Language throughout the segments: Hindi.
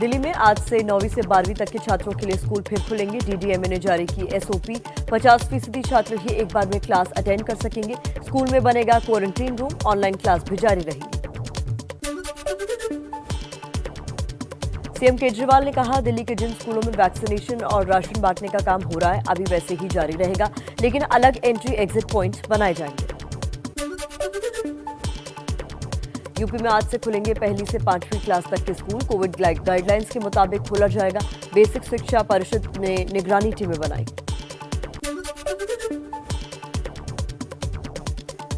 दिल्ली में आज से 9वीं से 12वीं तक के छात्रों के लिए स्कूल फिर खुलेंगे। डीडीएमए ने जारी की एसओपी। 50% छात्र ही एक बार में क्लास अटेंड कर सकेंगे। स्कूल में बनेगा क्वारंटीन रूम। ऑनलाइन क्लास भी जारी रहेगी। सीएम केजरीवाल ने कहा, दिल्ली के जिन स्कूलों में वैक्सीनेशन और राशन बांटने का काम हो रहा है अभी वैसे ही जारी रहेगा, लेकिन अलग एंट्री एग्जिट पॉइंट बनाए जाएंगे। यूपी में आज से खुलेंगे 1ली से 5वीं क्लास तक के स्कूल। कोविड गाइडलाइंस के मुताबिक खोला जाएगा। बेसिक शिक्षा परिषद ने निगरानी टीमें बनाई।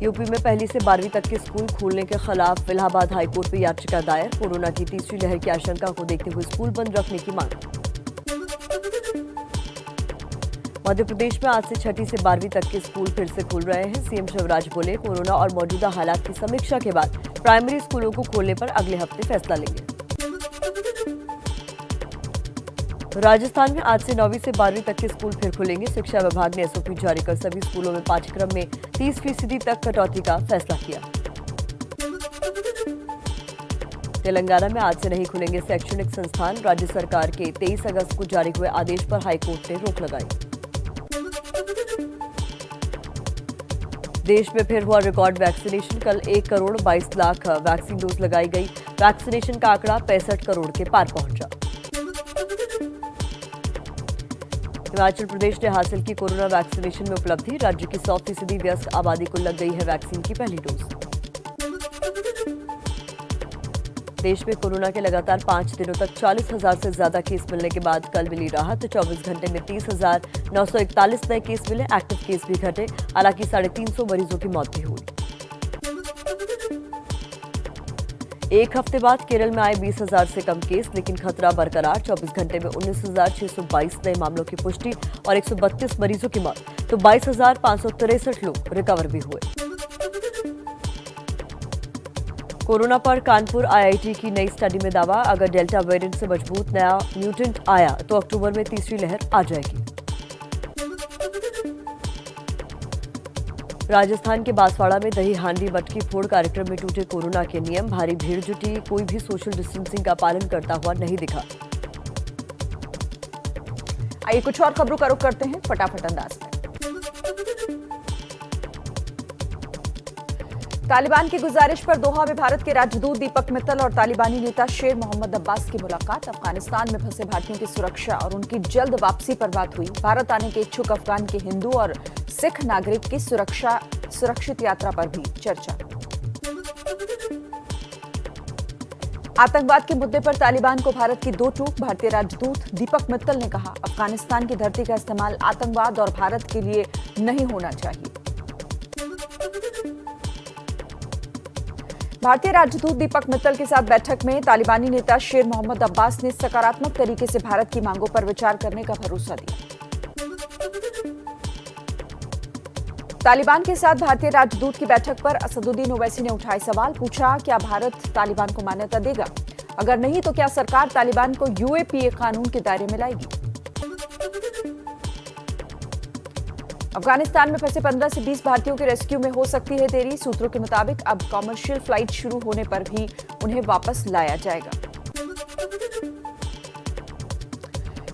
यूपी में 1ली से 12वीं तक के स्कूल खोलने के खिलाफ इलाहाबाद हाईकोर्ट में याचिका दायर। कोरोना की तीसरी लहर की आशंका को देखते हुए स्कूल बंद रखने की मांग। मध्य प्रदेश में आज से 6ठी से 12वीं तक के स्कूल फिर से खुल रहे हैं। सीएम शिवराज बोले, कोरोना और मौजूदा हालात की समीक्षा के बाद प्राइमरी स्कूलों को खोलने पर अगले हफ्ते फैसला लेंगे। राजस्थान में आज से 9वीं से 12वीं तक के स्कूल फिर खुलेंगे। शिक्षा विभाग ने एसओपी जारी कर सभी स्कूलों में पाठ्यक्रम में 30% तक कटौती का फैसला किया। तेलंगाना में आज से नहीं खुलेंगे शैक्षणिक संस्थान। राज्य सरकार के 23 अगस्त को जारी हुए आदेश पर हाईकोर्ट ने रोक लगाई। देश में फिर हुआ रिकॉर्ड वैक्सीनेशन। कल 1 करोड़ 22 लाख वैक्सीन डोज लगाई गई। वैक्सीनेशन का आंकड़ा 65 करोड़ के पार पहुंचा। हिमाचल प्रदेश ने हासिल की कोरोना वैक्सीनेशन में उपलब्धि। राज्य की 100% व्यस्क आबादी को लग गई है वैक्सीन की पहली डोज। देश में कोरोना के लगातार 5 दिनों तक 40,000 से ज्यादा केस मिलने के बाद कल मिली राहत। 24 घंटे में 30,941 नए केस मिले। एक्टिव केस भी घटे। हालांकि 350 मरीजों की मौत भी हुई। एक हफ्ते बाद केरल में आए 20,000 से कम केस, लेकिन खतरा बरकरार। 24 घंटे में 19,622 नए मामलों की पुष्टि और 132 मरीजों की मौत, तो 22,563 लोग रिकवर भी हुए। कोरोना पर कानपुर आईआईटी की नई स्टडी में दावा, अगर डेल्टा वेरिएंट से मजबूत नया म्यूटेंट आया तो अक्टूबर में तीसरी लहर आ जाएगी। राजस्थान के बांसवाड़ा में दही हांडी मटकी फोड़ कार्यक्रम में टूटे कोरोना के नियम। भारी भीड़ जुटी, कोई भी सोशल डिस्टेंसिंग का पालन करता हुआ नहीं दिखा। आइए कुछ और खबरों का रुख करते हैं फटाफट अंदाज में। तालिबान की गुजारिश पर दोहा में भारत के राजदूत दीपक मित्तल और तालिबानी नेता शेर मोहम्मद अब्बास की मुलाकात। अफगानिस्तान में फंसे भारतीयों की सुरक्षा और उनकी जल्द वापसी पर बात हुई। भारत आने के इच्छुक अफगान के हिंदू और सिख नागरिक की सुरक्षित यात्रा पर भी चर्चा। आतंकवाद के मुद्दे पर तालिबान को भारत की दो टूक। भारतीय राजदूत दीपक मित्तल ने कहा, अफगानिस्तान की धरती का इस्तेमाल आतंकवाद और भारत के लिए नहीं होना चाहिए। भारतीय राजदूत दीपक मित्तल के साथ बैठक में तालिबानी नेता शेर मोहम्मद अब्बास ने सकारात्मक तरीके से भारत की मांगों पर विचार करने का भरोसा दिया। तालिबान के साथ भारतीय राजदूत की बैठक पर असदुद्दीन ओवैसी ने उठाए सवाल। पूछा, क्या भारत तालिबान को मान्यता देगा? अगर नहीं तो क्या सरकार तालिबान को यूएपीए कानून के दायरे में लाएगी? अफगानिस्तान में फंसे 15 से 20 भारतीयों के रेस्क्यू में हो सकती है देरी। सूत्रों के मुताबिक अब कॉमर्शियल फ्लाइट शुरू होने पर भी उन्हें वापस लाया जाएगा।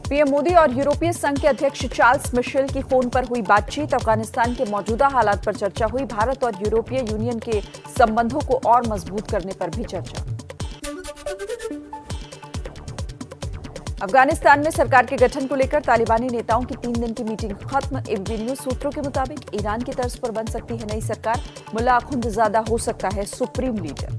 पीएम मोदी और यूरोपीय संघ के अध्यक्ष चार्ल्स मिशेल की फोन पर हुई बातचीत। अफगानिस्तान के मौजूदा हालात पर चर्चा हुई। भारत और यूरोपीय यूनियन के संबंधों को और मजबूत करने पर भी चर्चा। अफगानिस्तान में सरकार के गठन को लेकर तालिबानी नेताओं की 3 दिन की मीटिंग खत्म। एबीपी न्यूज सूत्रों के मुताबिक ईरान की तर्ज पर बन सकती है नई सरकार। मुल्ला अखुंदजादा हो सकता है सुप्रीम लीडर।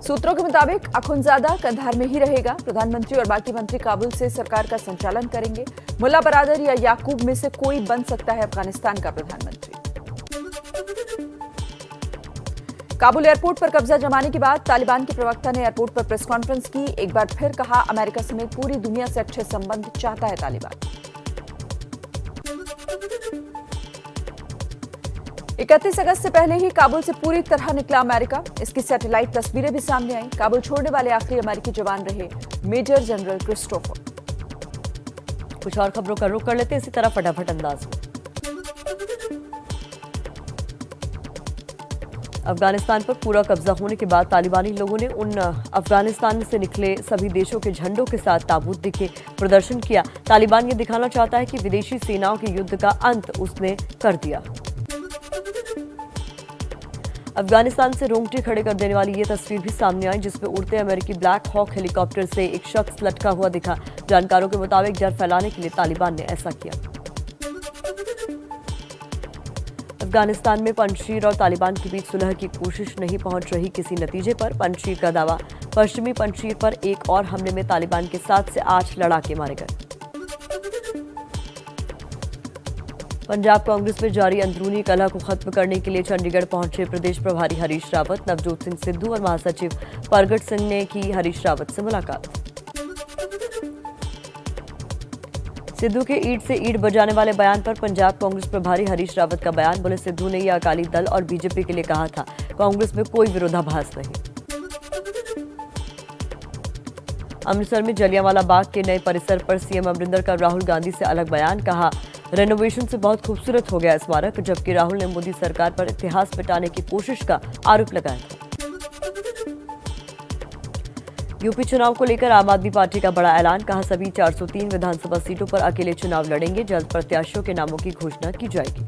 सूत्रों के मुताबिक अखुंदजादा कंधार में ही रहेगा। प्रधानमंत्री और बाकी मंत्री काबुल से सरकार का संचालन करेंगे। मुल्ला बरादर या याकूब में से कोई बन सकता है अफगानिस्तान का प्रधानमंत्री। काबुल एयरपोर्ट पर कब्जा जमाने के बाद तालिबान के प्रवक्ता ने एयरपोर्ट पर प्रेस कॉन्फ्रेंस की। एक बार फिर कहा, अमेरिका समेत पूरी दुनिया से अच्छे संबंध चाहता है तालिबान। 31 अगस्त से पहले ही काबुल से पूरी तरह निकला अमेरिका। इसकी सैटेलाइट तस्वीरें भी सामने आई। काबुल छोड़ने वाले आखिरी अमेरिकी जवान रहे मेजर जनरल क्रिस्टोफर। कुछ और खबरों का रुख कर लेते हैं इसी तरह फटाफट अंदाज में। अफगानिस्तान पर पूरा कब्जा होने के बाद तालिबानी लोगों ने उन अफगानिस्तान से निकले सभी देशों के झंडों के साथ ताबूत दिखे प्रदर्शन किया। तालिबान ये दिखाना चाहता है कि विदेशी सेनाओं के युद्ध का अंत उसने कर दिया। अफगानिस्तान से रोंगटे खड़े कर देने वाली ये तस्वीर भी सामने आई, जिसमें उड़ते अमेरिकी ब्लैक हॉक हेलीकॉप्टर से एक शख्स लटका हुआ दिखा। जानकारों के मुताबिक डर फैलाने के लिए तालिबान ने ऐसा किया। अफगानिस्तान में पंजशीर और तालिबान के बीच सुलह की कोशिश नहीं पहुंच रही किसी नतीजे पर। पंजशीर का दावा, पश्चिमी पंजशीर पर एक और हमले में तालिबान के 7 से 8 लड़ाके मारे गए। पंजाब कांग्रेस में जारी अंदरूनी कलह को खत्म करने के लिए चंडीगढ़ पहुंचे प्रदेश प्रभारी हरीश रावत। नवजोत सिंह सिद्धू और महासचिव परगट सिंह ने की हरीश रावत से मुलाकात। सिद्धू के ईंट से ईंट बजाने वाले बयान पर पंजाब कांग्रेस प्रभारी हरीश रावत का बयान। बोले, सिद्धू ने यह अकाली दल और बीजेपी के लिए कहा था, कांग्रेस में कोई विरोधाभास नहीं। अमृतसर में जलियांवाला बाग के नए परिसर पर सीएम अमरिंदर का राहुल गांधी से अलग बयान। कहा, रेनोवेशन से बहुत खूबसूरत हो गया स्मारक, जबकि राहुल ने मोदी सरकार पर इतिहास मिटाने की कोशिश का आरोप लगाया था। यूपी चुनाव को लेकर आम आदमी पार्टी का बड़ा ऐलान। कहा, सभी 403 विधानसभा सीटों पर अकेले चुनाव लड़ेंगे। जल्द प्रत्याशियों के नामों की घोषणा की जाएगी।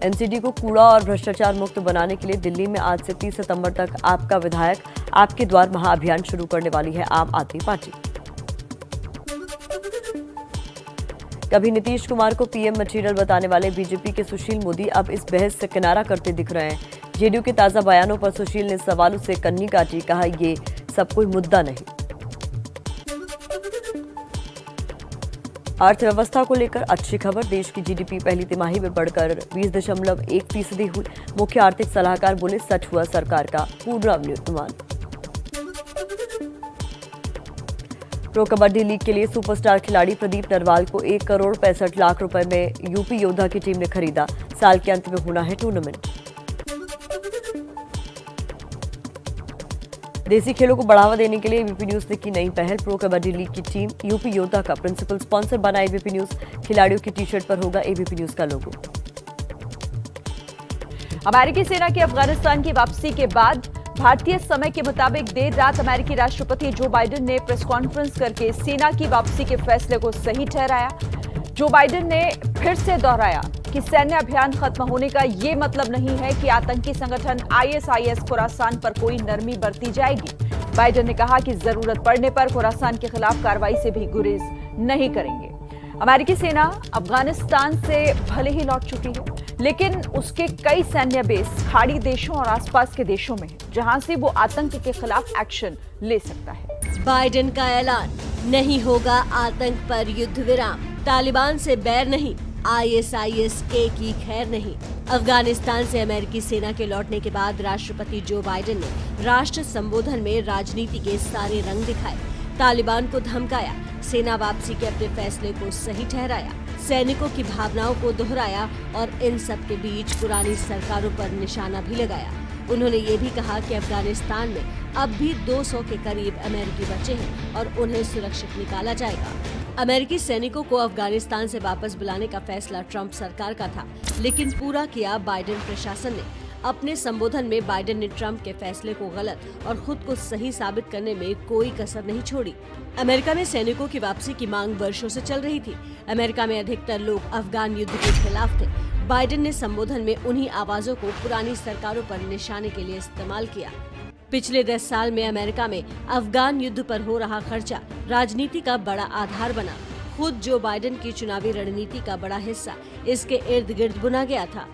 एनसीडी को कूड़ा और भ्रष्टाचार मुक्त बनाने के लिए दिल्ली में आज से 30 सितंबर तक आपका विधायक आपके द्वार महाअभियान शुरू करने वाली है आम आदमी पार्टी। कभी नीतीश कुमार को पीएम मटेरियल बताने वाले बीजेपी के सुशील मोदी अब इस बहस से किनारा करते दिख रहे हैं। जेडीयू के ताजा बयानों पर सुशील ने सवालों से कन्नी काटी। कहा, ये सब कोई मुद्दा नहीं। अर्थव्यवस्था को लेकर अच्छी खबर। देश की जीडीपी पहली तिमाही में बढ़कर 20.1% हुई। मुख्य आर्थिक सलाहकार बोले, सच हुआ सरकार का पूर्वानुमान। प्रो कबड्डी लीग के लिए सुपरस्टार खिलाड़ी प्रदीप नरवाल को 1 करोड़ 65 लाख रुपए में यूपी योद्धा की टीम ने खरीदा। साल के अंत में होना है टूर्नामेंट। देसी खेलों को बढ़ावा देने के लिए एबीपी न्यूज ने की नई पहल। प्रो कबड्डी लीग की टीम यूपी योद्धा का प्रिंसिपल स्पॉन्सर बना एबीपी न्यूज। खिलाड़ियों की टी-शर्ट पर होगा एबीपी न्यूज का लोगो। अमेरिकी सेना की अफगानिस्तान की वापसी के बाद भारतीय समय के मुताबिक देर रात अमेरिकी राष्ट्रपति जो बाइडेन ने प्रेस कॉन्फ्रेंस करके सेना की वापसी के फैसले को सही ठहराया। जो बाइडेन ने फिर से दोहराया कि सैन्य अभियान खत्म होने का ये मतलब नहीं है कि आतंकी संगठन आईएसआईएस खुरासान पर कोई नरमी बरती जाएगी। बाइडेन ने कहा कि जरूरत पड़ने पर खुरासान के खिलाफ कार्रवाई से भी गुरेज नहीं करेंगे। अमेरिकी सेना अफगानिस्तान से भले ही लौट चुकी है, लेकिन उसके कई सैन्य बेस खाड़ी देशों और आसपास के देशों में हैं, जहां से वो आतंक के खिलाफ एक्शन ले सकता है। बाइडेन का ऐलान, नहीं होगा आतंक पर युद्ध विराम। तालिबान से बैर नहीं, आईएसआईएस की खैर नहीं। अफगानिस्तान से अमेरिकी सेना के लौटने के बाद राष्ट्रपति जो बाइडेन ने राष्ट्र संबोधन में राजनीति के सारे रंग दिखाए। तालिबान को धमकाया, सेना वापसी के अपने फैसले को सही ठहराया, सैनिकों की भावनाओं को दोहराया और इन सब के बीच पुरानी सरकारों पर निशाना भी लगाया। उन्होंने ये भी कहा कि अफगानिस्तान में अब भी 200 के करीब अमेरिकी बचे हैं और उन्हें सुरक्षित निकाला जाएगा। अमेरिकी सैनिकों को अफगानिस्तान से वापस बुलाने का फैसला ट्रंप सरकार का था, लेकिन पूरा किया बाइडेन प्रशासन ने। अपने संबोधन में बाइडेन ने ट्रंप के फैसले को गलत और खुद को सही साबित करने में कोई कसर नहीं छोड़ी। अमेरिका में सैनिकों की वापसी की मांग वर्षों से चल रही थी। अमेरिका में अधिकतर लोग अफगान युद्ध के खिलाफ थे। बाइडेन ने संबोधन में उन्हीं आवाजों को पुरानी सरकारों पर निशाने के लिए इस्तेमाल किया। पिछले 10 साल में अमेरिका में अफगान युद्ध पर हो रहा खर्चा राजनीति का बड़ा आधार बना। खुद जो बाइडेन की चुनावी रणनीति का बड़ा हिस्सा इसके इर्द गिर्द बुना गया था।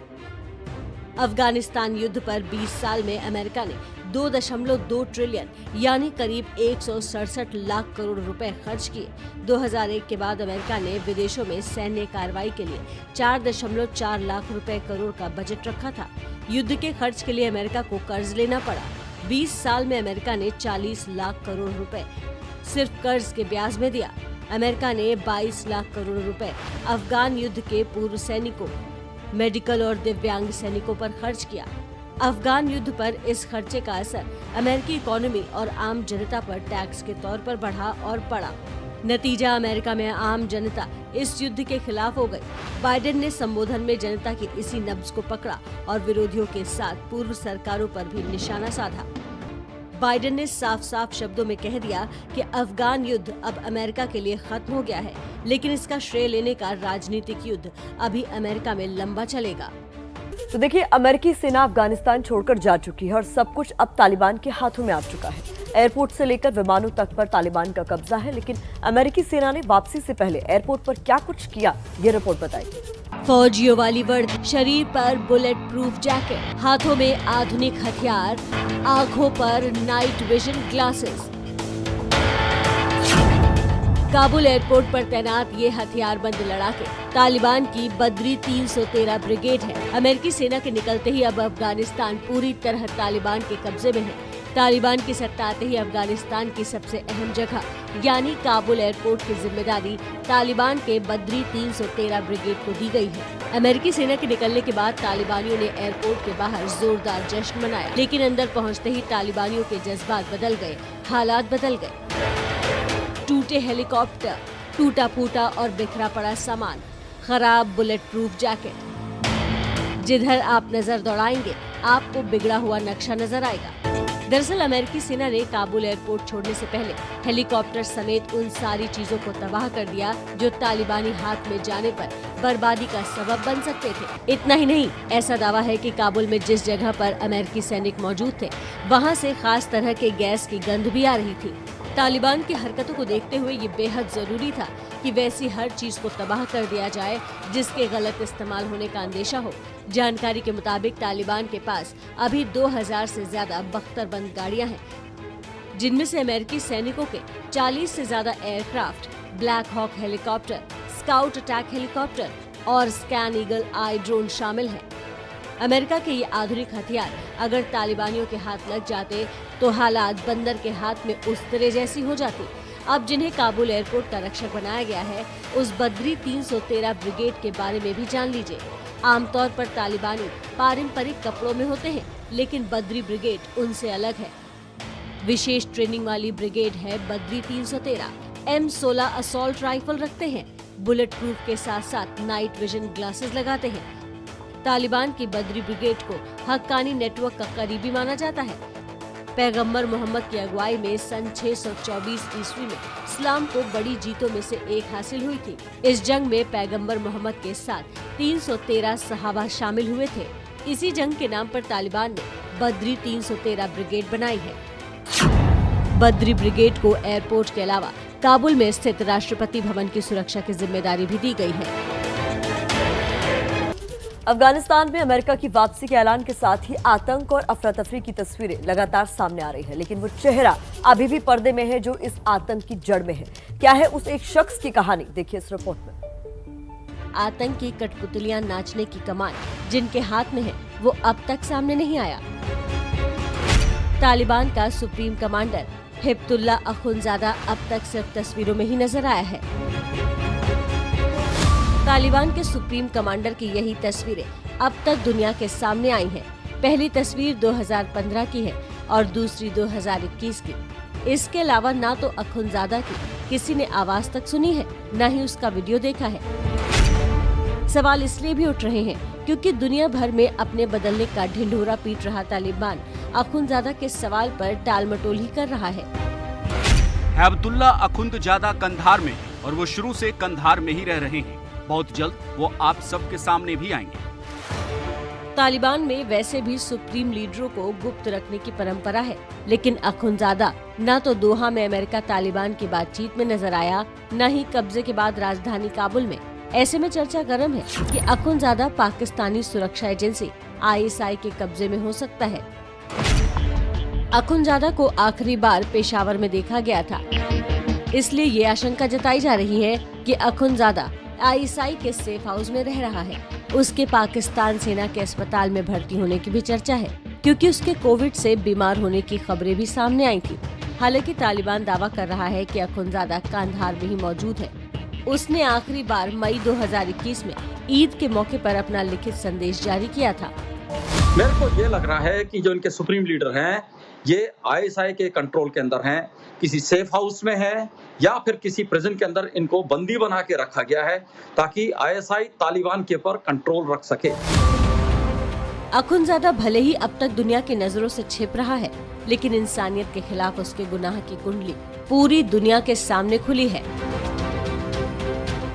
अफगानिस्तान युद्ध पर 20 साल में अमेरिका ने 2.2 ट्रिलियन यानी करीब 167 लाख करोड़ रुपए खर्च किए। 2001 के बाद अमेरिका ने विदेशों में सैन्य कार्रवाई के लिए 4.4 लाख रुपए करोड़ का बजट रखा था। युद्ध के खर्च के लिए अमेरिका को कर्ज लेना पड़ा। 20 साल में अमेरिका ने 40 लाख करोड़ रुपए सिर्फ कर्ज के ब्याज में दिया। अमेरिका ने 22 लाख करोड़ रुपए अफगान युद्ध के पूर्व सैनिकों, मेडिकल और दिव्यांग सैनिकों पर खर्च किया। अफगान युद्ध पर इस खर्चे का असर अमेरिकी इकोनॉमी और आम जनता पर टैक्स के तौर पर बढ़ा और पड़ा। नतीजा अमेरिका में आम जनता इस युद्ध के खिलाफ हो गई। बाइडेन ने संबोधन में जनता की इसी नब्ज को पकड़ा और विरोधियों के साथ पूर्व सरकारों पर भी निशाना साधा। बाइडेन ने साफ साफ शब्दों में कह दिया कि अफगान युद्ध अब अमेरिका के लिए खत्म हो गया है, लेकिन इसका श्रेय लेने का राजनीतिक युद्ध अभी अमेरिका में लंबा चलेगा। तो देखिए, अमेरिकी सेना अफगानिस्तान छोड़कर जा चुकी है और सब कुछ अब तालिबान के हाथों में आ चुका है। एयरपोर्ट से लेकर विमानों तक पर तालिबान का कब्जा है, लेकिन अमेरिकी सेना ने वापसी से पहले एयरपोर्ट पर क्या कुछ किया, ये रिपोर्ट बताएगी। फौजियों वाली वर्दी, शरीर पर बुलेट प्रूफ जैकेट, हाथों में आधुनिक हथियार, आंखों पर night vision glasses. Kabul airport पर तैनात ये हथियारबंद लड़ाके तालिबान की बद्री 313 ब्रिगेड है। अमेरिकी सेना के निकलते ही अब अफगानिस्तान पूरी तरह तालिबान के कब्जे में है। तालिबान की सत्ता आते ही अफगानिस्तान की सबसे अहम जगह यानी काबुल एयरपोर्ट की जिम्मेदारी तालिबान के बद्री 313 ब्रिगेड को दी गई है। अमेरिकी सेना के निकलने के बाद तालिबानियों ने एयरपोर्ट के बाहर जोरदार जश्न मनाया, लेकिन अंदर पहुंचते ही तालिबानियों के जज्बात बदल गए, हालात बदल गए। टूटे हेलीकॉप्टर, टूटा फूटा और बिखरा पड़ा सामान, खराब बुलेट प्रूफ जैकेट। जिधर आप नजर दौड़ाएंगे आपको बिगड़ा हुआ नक्शा नजर आएगा। दरअसल अमेरिकी सेना ने काबुल एयरपोर्ट छोड़ने से पहले हेलीकॉप्टर समेत उन सारी चीजों को तबाह कर दिया जो तालिबानी हाथ में जाने पर बर्बादी का सबब बन सकते थे। इतना ही नहीं, ऐसा दावा है कि काबुल में जिस जगह पर अमेरिकी सैनिक मौजूद थे वहां से खास तरह के गैस की गंध भी आ रही थी। तालिबान की हरकतों को देखते हुए ये बेहद जरूरी था कि वैसी हर चीज को तबाह कर दिया जाए जिसके गलत इस्तेमाल होने का अंदेशा हो। जानकारी के मुताबिक तालिबान के पास अभी 2000 से ज्यादा बख्तरबंद गाड़ियां हैं, जिनमें से अमेरिकी सैनिकों के 40 से ज्यादा aircraft, Black Hawk helicopter, scout attack helicopter और स्कैन ईगल आई ड्रोन शामिल हैं। अमेरिका के ये आधुनिक हथियार अगर तालिबानियों के हाथ लग जाते तो हालात बंदर के हाथ में उस तरह जैसी हो जाती। अब जिन्हें काबुल एयरपोर्ट का रक्षक बनाया गया है, उस बद्री 313 ब्रिगेड के बारे में भी जान लीजिए। आमतौर पर तालिबानी पारंपरिक कपड़ों में होते हैं, लेकिन बद्री ब्रिगेड उनसे अलग है। विशेष ट्रेनिंग वाली ब्रिगेड है बद्री 313। M16 असॉल्ट राइफल रखते हैं, बुलेट प्रूफ के साथ साथ नाइट विजन ग्लासेस लगाते हैं। तालिबान की बद्री ब्रिगेड को हक्कानी नेटवर्क का करीबी माना जाता है। पैगंबर मोहम्मद की अगुवाई में सन 624 ईस्वी में इस्लाम को बड़ी जीतों में से एक हासिल हुई थी। इस जंग में पैगंबर मोहम्मद के साथ 313 सहाबा शामिल हुए थे। इसी जंग के नाम पर तालिबान ने बद्री 313 ब्रिगेड बनाई है। बद्री ब्रिगेड को एयरपोर्ट के अलावा काबुल में स्थित राष्ट्रपति भवन की सुरक्षा की जिम्मेदारी भी दी गई है। अफगानिस्तान में अमेरिका की वापसी के ऐलान के साथ ही आतंक और अफरा तफरी की तस्वीरें लगातार सामने आ रही है, लेकिन वो चेहरा अभी भी पर्दे में है जो इस आतंक की जड़ में है। क्या है उस एक शख्स की कहानी, देखिए इस रिपोर्ट में। आतंक की कठपुतलियां नाचने की कमान जिनके हाथ में है वो अब तक सामने नहीं आया। तालिबान का सुप्रीम कमांडर हिब्तुल्ला अखुंजादा अब तक सिर्फ तस्वीरों में ही नजर आया है। तालिबान के सुप्रीम कमांडर की यही तस्वीरें अब तक दुनिया के सामने आई हैं। पहली तस्वीर 2015 की है और दूसरी 2021 की। इसके अलावा ना तो अखुंजादा की किसी ने आवाज तक सुनी है, न ही उसका वीडियो देखा है। सवाल इसलिए भी उठ रहे हैं क्योंकि दुनिया भर में अपने बदलने का ढिंढोरा पीट रहा तालिबान अखुंजादा के सवाल पर टालमटोल ही कर रहा है। हिब्तुल्ला अखुंजादा कंधार में और वो शुरू से कंधार में ही रह रहे हैं। बहुत जल्द वो आप सबके सामने भी आएंगे। तालिबान में वैसे भी सुप्रीम लीडरों को गुप्त रखने की परंपरा है, लेकिन अखुंजादा न तो दोहा में अमेरिका तालिबान की बातचीत में नजर आया, न ही कब्जे के बाद राजधानी काबुल में। ऐसे में चर्चा गर्म है कि अखुंजादा पाकिस्तानी सुरक्षा एजेंसी ISI के कब्जे में हो सकता है। अखुंजादा को आखिरी बार पेशावर में देखा गया था, इसलिए ये आशंका जताई जा रही है कि अखुंजादा ISI के सेफ हाउस में रह रहा है। उसके पाकिस्तान सेना के अस्पताल में भर्ती होने की भी चर्चा है, क्योंकि उसके कोविड से बीमार होने की खबरें भी सामने आई थी। हालांकि तालिबान दावा कर रहा है कि अखुंजादा कांधार में ही मौजूद है। उसने आखिरी बार मई 2021 में ईद के मौके पर अपना लिखित संदेश जारी किया था। मेरे को ये लग रहा है कि जो इनके सुप्रीम लीडर हैं ये आईएसआई के कंट्रोल के अंदर हैं, किसी सेफ हाउस में है या फिर किसी प्रिजन के अंदर इनको बंदी बना के रखा गया है ताकि आईएसआई तालिबान के ऊपर कंट्रोल रख सके। अखुंदजादा भले ही अब तक दुनिया की नजरों से छिप रहा है, लेकिन इंसानियत के खिलाफ उसके गुनाह की कुंडली पूरी दुनिया के सामने खुली है।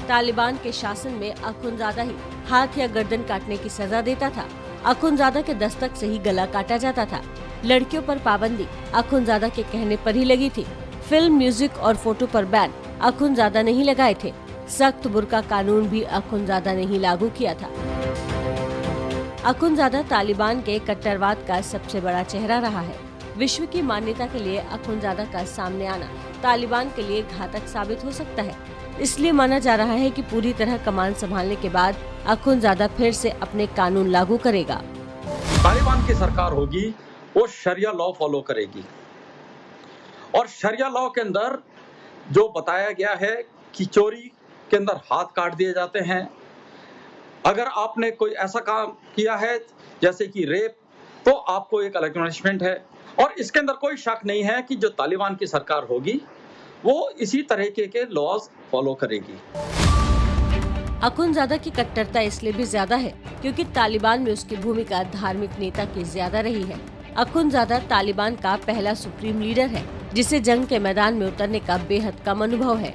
तालिबान के शासन में अखुंदजादा ही हाथ या गर्दन काटने की सजा देता था। अखुंदजादा के दस्तक से ही गला काटा जाता था। लड़कियों पर पाबंदी अखुंदजादा के कहने पर ही लगी थी। फिल्म, म्यूजिक और फोटो पर बैन अखुंदजादा ने ही लगाए थे। सख्त बुर्का कानून भी अखुंदजादा ने ही लागू किया था। अखुंदजादा तालिबान के कट्टरवाद का सबसे बड़ा चेहरा रहा है। विश्व की मान्यता के लिए अखुंदजादा का सामने आना तालिबान के लिए घातक साबित हो सकता है। इसलिए माना जा रहा है कि पूरी तरह कमान संभालने के बाद अखुंदजादा फिर से अपने कानून लागू करेगा। तालिबान की सरकार होगी, वो शरिया लॉ फॉलो करेगी और शरिया लॉ के अंदर जो बताया गया है कि चोरी के अंदर हाथ काट दिए जाते हैं। अगर आपने कोई ऐसा काम किया है जैसे कि रेप, तो आपको एक अलग पनिशमेंट है। और इसके अंदर कोई शक नहीं है कि जो तालिबान की सरकार होगी वो इसी तरीके के लॉज फॉलो करेगी। अखुंदजादा की कट्टरता इसलिए भी ज्यादा है क्योंकि तालिबान में उसकी भूमिका धार्मिक नेता की ज्यादा रही है। अखुंदजादा तालिबान का पहला सुप्रीम लीडर है जिसे जंग के मैदान में उतरने का बेहद कम अनुभव है।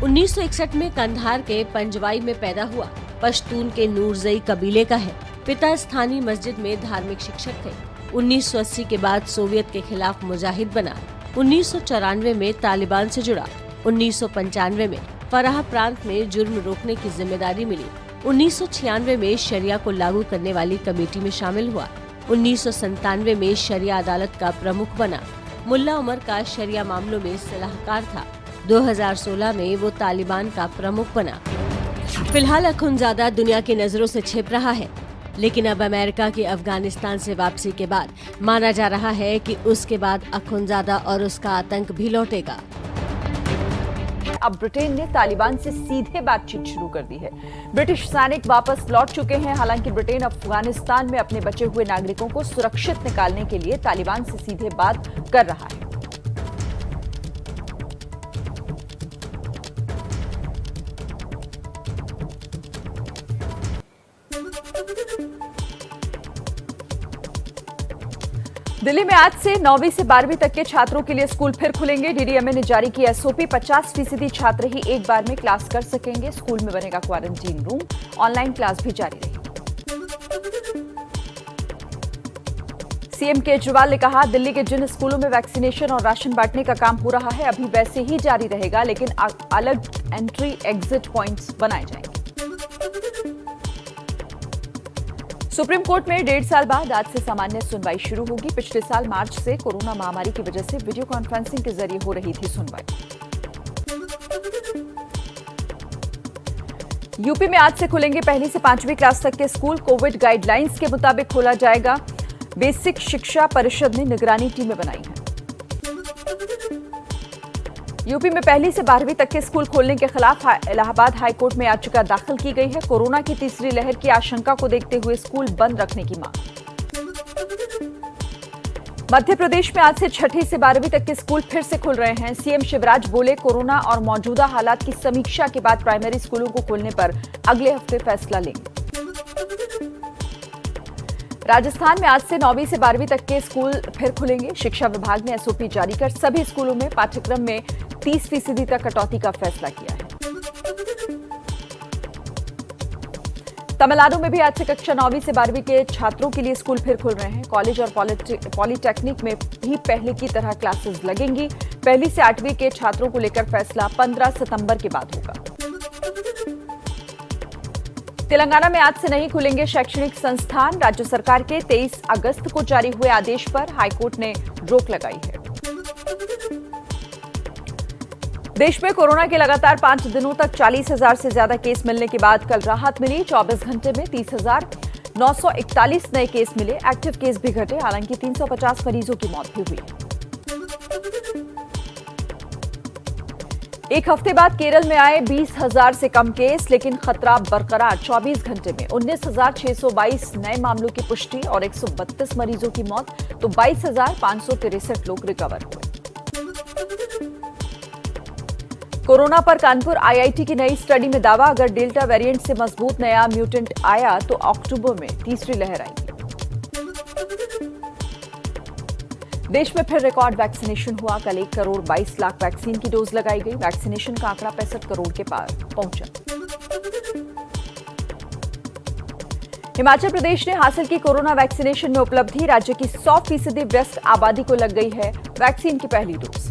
1961 में कंधार के पंजवाई में पैदा हुआ। पश्तून के नूरजई कबीले का है। पिता स्थानीय मस्जिद में धार्मिक शिक्षक थे। 1980 के बाद सोवियत के खिलाफ मुजाहिद बना। 1994 में तालिबान से जुड़ा। 1995 में फराह प्रांत में जुर्म रोकने की जिम्मेदारी मिली। 1996 में शरिया को लागू करने वाली कमेटी में शामिल हुआ। 1997 में शरिया अदालत का प्रमुख बना। मुल्ला उमर का शरिया मामलों में सलाहकार था। 2016 में वो तालिबान का प्रमुख बना। फिलहाल अखुंदजादा दुनिया की नजरों से छिप रहा है, लेकिन अब अमेरिका की अफगानिस्तान से वापसी के बाद माना जा रहा है कि उसके बाद अखुंदजादा और उसका आतंक भी लौटेगा। अब ब्रिटेन ने तालिबान से सीधे बातचीत शुरू कर दी है। ब्रिटिश सैनिक वापस लौट चुके हैं। हालांकि ब्रिटेन अफगानिस्तान में अपने बचे हुए नागरिकों को सुरक्षित निकालने के लिए तालिबान से सीधे बात कर रहा है। दिल्ली में आज से 9वीं से 12वीं तक के छात्रों के लिए स्कूल फिर खुलेंगे। डीडीएमए ने जारी की एसओपी। 50% छात्र ही एक बार में क्लास कर सकेंगे। स्कूल में बनेगा क्वारंटीन रूम। ऑनलाइन क्लास भी जारी रहेगी। सीएम केजरीवाल ने कहा, दिल्ली के जिन स्कूलों में वैक्सीनेशन और राशन बांटने का काम हो रहा है अभी वैसे ही जारी रहेगा, लेकिन अलग एंट्री एग्जिट पॉइंट्स बनाए जाएंगे। सुप्रीम कोर्ट में 1.5 साल बाद आज से सामान्य सुनवाई शुरू होगी। पिछले साल मार्च से कोरोना महामारी की वजह से वीडियो कॉन्फ्रेंसिंग के जरिए हो रही थी सुनवाई। यूपी में आज से खुलेंगे 1ली से 5वीं क्लास तक के स्कूल। कोविड गाइडलाइंस के मुताबिक खोला जाएगा। बेसिक शिक्षा परिषद ने निगरानी टीमें बनाई हैं। यूपी में 1ली से 12वीं तक के स्कूल खोलने के खिलाफ इलाहाबाद हाईकोर्ट में याचिका दाखिल की गई है। कोरोना की तीसरी लहर की आशंका को देखते हुए स्कूल बंद रखने की मांग। मध्य प्रदेश में आज से 6ठी से 12वीं तक के स्कूल फिर से खुल रहे हैं। सीएम शिवराज बोले, कोरोना और मौजूदा हालात की समीक्षा के बाद प्राइमरी स्कूलों को खोलने पर अगले हफ्ते फैसला लेंगे। राजस्थान में आज से 9वीं से 12वीं तक के स्कूल फिर खुलेंगे। शिक्षा विभाग ने एसओपी जारी कर सभी स्कूलों में पाठ्यक्रम में 30% तक कटौती का फैसला किया है। तमिलनाडु में भी आज से कक्षा 9वीं से 12वीं के छात्रों के लिए स्कूल फिर खुल रहे हैं। कॉलेज और पॉलिटेक्निक में भी पहले की तरह क्लासेस लगेंगी। 1ली से 8वीं के छात्रों को लेकर फैसला 15 सितंबर के बाद होगा। तेलंगाना में आज से नहीं खुलेंगे शैक्षणिक संस्थान। राज्य सरकार के 23 अगस्त को जारी हुए आदेश पर हाईकोर्ट ने रोक लगाई है। देश में कोरोना के लगातार 5 दिनों तक 40,000 से ज्यादा केस मिलने के बाद कल राहत मिली। 24 घंटे में 30,941 नए केस मिले। एक्टिव केस भी घटे। हालांकि 350 मरीजों की मौत भी हुई। एक हफ्ते बाद केरल में आए 20,000 से कम केस, लेकिन खतरा बरकरार। 24 घंटे में 19,622 नए मामलों की पुष्टि और 132 मरीजों की मौत, तो 22,563 लोग रिकवर हुए। कोरोना पर कानपुर आईआईटी की नई स्टडी में दावा, अगर डेल्टा वेरिएंट से मजबूत नया म्यूटेंट आया तो अक्टूबर में तीसरी लहर आएगी। देश में फिर रिकॉर्ड वैक्सीनेशन हुआ। कल 1 करोड़ 22 लाख वैक्सीन की डोज लगाई गई। वैक्सीनेशन का आंकड़ा 65 करोड़ के पार पहुंचा। हिमाचल प्रदेश ने हासिल की कोरोना वैक्सीनेशन में उपलब्धि। राज्य की 100% व्यस्क आबादी को लग गई है वैक्सीन की पहली डोज।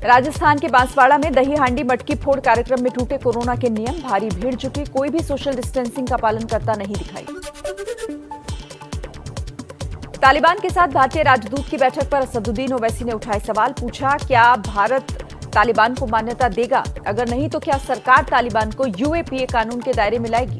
राजस्थान के बांसवाड़ा में दही हांडी मटकी फोड़ कार्यक्रम में टूटे कोरोना के नियम। भारी भीड़ जुटी, कोई भी सोशल डिस्टेंसिंग का पालन करता नहीं दिखाई। तालिबान के साथ भारतीय राजदूत की बैठक पर असदुद्दीन ओवैसी ने उठाए सवाल। पूछा, क्या भारत तालिबान को मान्यता देगा? अगर नहीं तो क्या सरकार तालिबान को यूएपीए कानून के दायरे में लाएगी?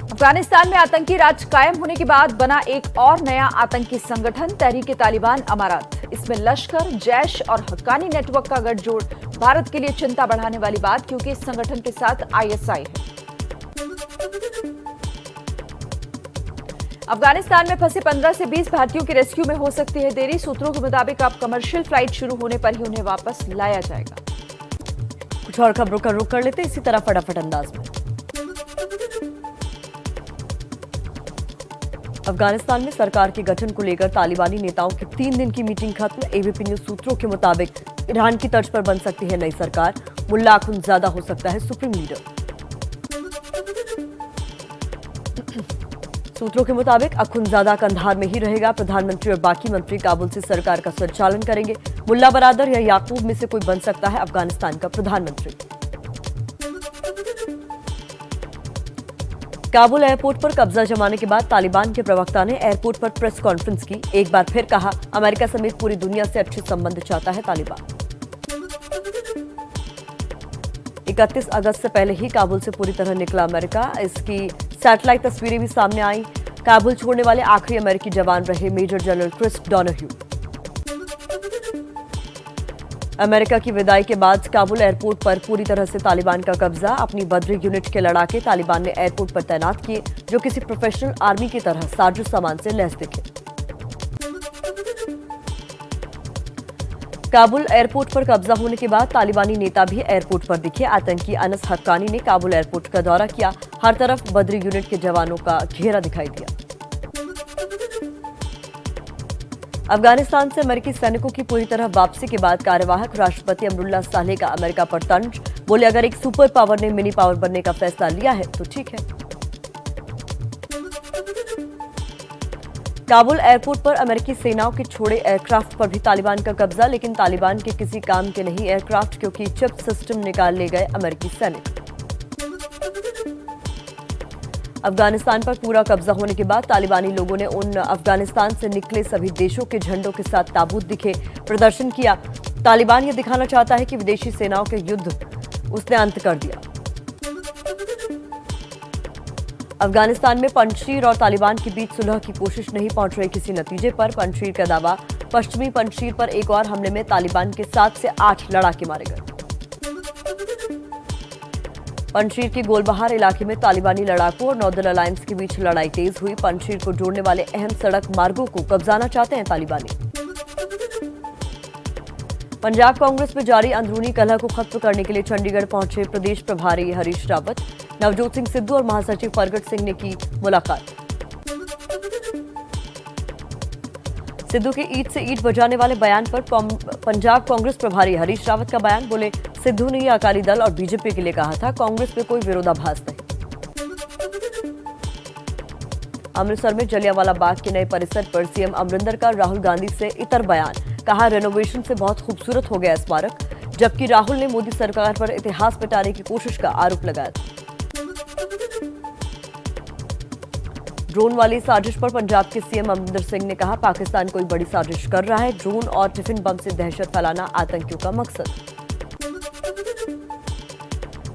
अफगानिस्तान में आतंकी राज कायम होने के बाद बना एक और नया आतंकी संगठन, तहरीक-ए-तालिबान अमारात। इसमें लश्कर, जैश और हक्कानी नेटवर्क का गठजोड़ भारत के लिए चिंता बढ़ाने वाली बात, क्योंकि इस संगठन के साथ आईएसआई है। अफगानिस्तान में फंसे 15 से 20 भारतीयों की रेस्क्यू में हो सकती है देरी। सूत्रों के मुताबिक अब कमर्शियल फ्लाइट शुरू होने पर ही उन्हें वापस लाया जाएगा। कुछ और खबरों का रुख कर लेते हैं इसी तरह फटाफट अंदाज में। अफगानिस्तान में सरकार के गठन को लेकर तालिबानी नेताओं की 3 दिन की मीटिंग खत्म। एबीपी न्यूज सूत्रों के मुताबिक ईरान की तर्ज पर बन सकती है नई सरकार। मुल्ला अखुंदजादा हो सकता है सुप्रीम लीडर। सूत्रों के मुताबिक अखुंदजादा कंधार में ही रहेगा। प्रधानमंत्री और बाकी मंत्री काबुल से सरकार का संचालन करेंगे। मुल्ला बरादर या याकूब में से कोई बन सकता है अफगानिस्तान का प्रधानमंत्री। काबुल एयरपोर्ट पर कब्जा जमाने के बाद तालिबान के प्रवक्ता ने एयरपोर्ट पर प्रेस कॉन्फ्रेंस की। एक बार फिर कहा, अमेरिका समेत पूरी दुनिया से अच्छे संबंध चाहता है तालिबान। 31 अगस्त से पहले ही काबुल से पूरी तरह निकला अमेरिका। इसकी सैटेलाइट तस्वीरें भी सामने आई। काबुल छोड़ने वाले आखिरी अमेरिकी जवान रहे major general Chris Donahue. America की विदाई के बाद काबुल एयरपोर्ट पर पूरी तरह से तालिबान का कब्जा। अपनी बद्री यूनिट के लड़ाके तालिबान ने एयरपोर्ट पर तैनात किए, जो किसी प्रोफेशनल आर्मी की तरह साजो सामान से लैस दिखे। काबुल एयरपोर्ट पर कब्जा होने के बाद तालिबानी नेता भी एयरपोर्ट पर दिखे। आतंकी अनस हक्कानी ने काबुल एयरपोर्ट का दौरा किया। हर तरफ बद्री यूनिट के जवानों का घेरा दिखाई दिया। अफगानिस्तान से अमेरिकी सैनिकों की पूरी तरह वापसी के बाद कार्यवाहक राष्ट्रपति अमरुल्लाह सालेह का अमेरिका पर तंज। बोले, अगर एक सुपर पावर ने मिनी पावर बनने का फैसला लिया है तो ठीक है। काबुल एयरपोर्ट पर अमेरिकी सेनाओं के छोड़े एयरक्राफ्ट पर भी तालिबान का कब्जा, लेकिन तालिबान के किसी काम के नहीं एयरक्राफ्ट, क्योंकि चिप सिस्टम निकाल ले गए अमेरिकी सैनिक। अफगानिस्तान पर पूरा कब्जा होने के बाद तालिबानी लोगों ने उन अफगानिस्तान से निकले सभी देशों के झंडों के साथ ताबूत दिखे, प्रदर्शन किया। तालिबान ये दिखाना चाहता है कि विदेशी सेनाओं के युद्ध उसने अंत कर दिया। अफगानिस्तान में पंजशीर और तालिबान के बीच सुलह की कोशिश नहीं पहुंच रही किसी नतीजे पर। पंजशीर का दावा, पश्चिमी पंजशीर पर एक और हमले में तालिबान के 7 से 8 लड़ाके मारे गए। पंजशीर के गोलबहार इलाके में तालिबानी लड़ाकों और नॉर्दर्न अलायंस के बीच लड़ाई तेज हुई। पंजशीर को जोड़ने वाले अहम सड़क मार्गों को कब्जाना चाहते हैं तालिबानी। पंजाब कांग्रेस में जारी अंदरूनी कलह को खत्म करने के लिए चंडीगढ़ पहुंचे प्रदेश प्रभारी हरीश रावत। नवजोत सिंह सिद्धू और महासचिव प्रगट सिंह ने की मुलाकात। सिद्धू के ईंट से ईंट बजाने वाले बयान पर पंजाब कांग्रेस प्रभारी हरीश रावत का बयान। बोले, सिद्धू ने यह अकाली दल और बीजेपी के लिए कहा था, कांग्रेस में कोई विरोधाभास नहीं। अमृतसर में जलियांवाला बाग के नए परिसर पर सीएम अमरिंदर का राहुल गांधी से इतर बयान। कहा, रेनोवेशन से बहुत खूबसूरत हो गया स्मारक, जबकि राहुल ने मोदी सरकार पर इतिहास मिटाने की कोशिश का आरोप लगाया था। ड्रोन वाली साजिश पर पंजाब के सीएम अमरिंदर सिंह ने कहा, पाकिस्तान कोई बड़ी साजिश कर रहा है। ड्रोन और टिफिन बम से दहशत फैलाना आतंकियों का मकसद।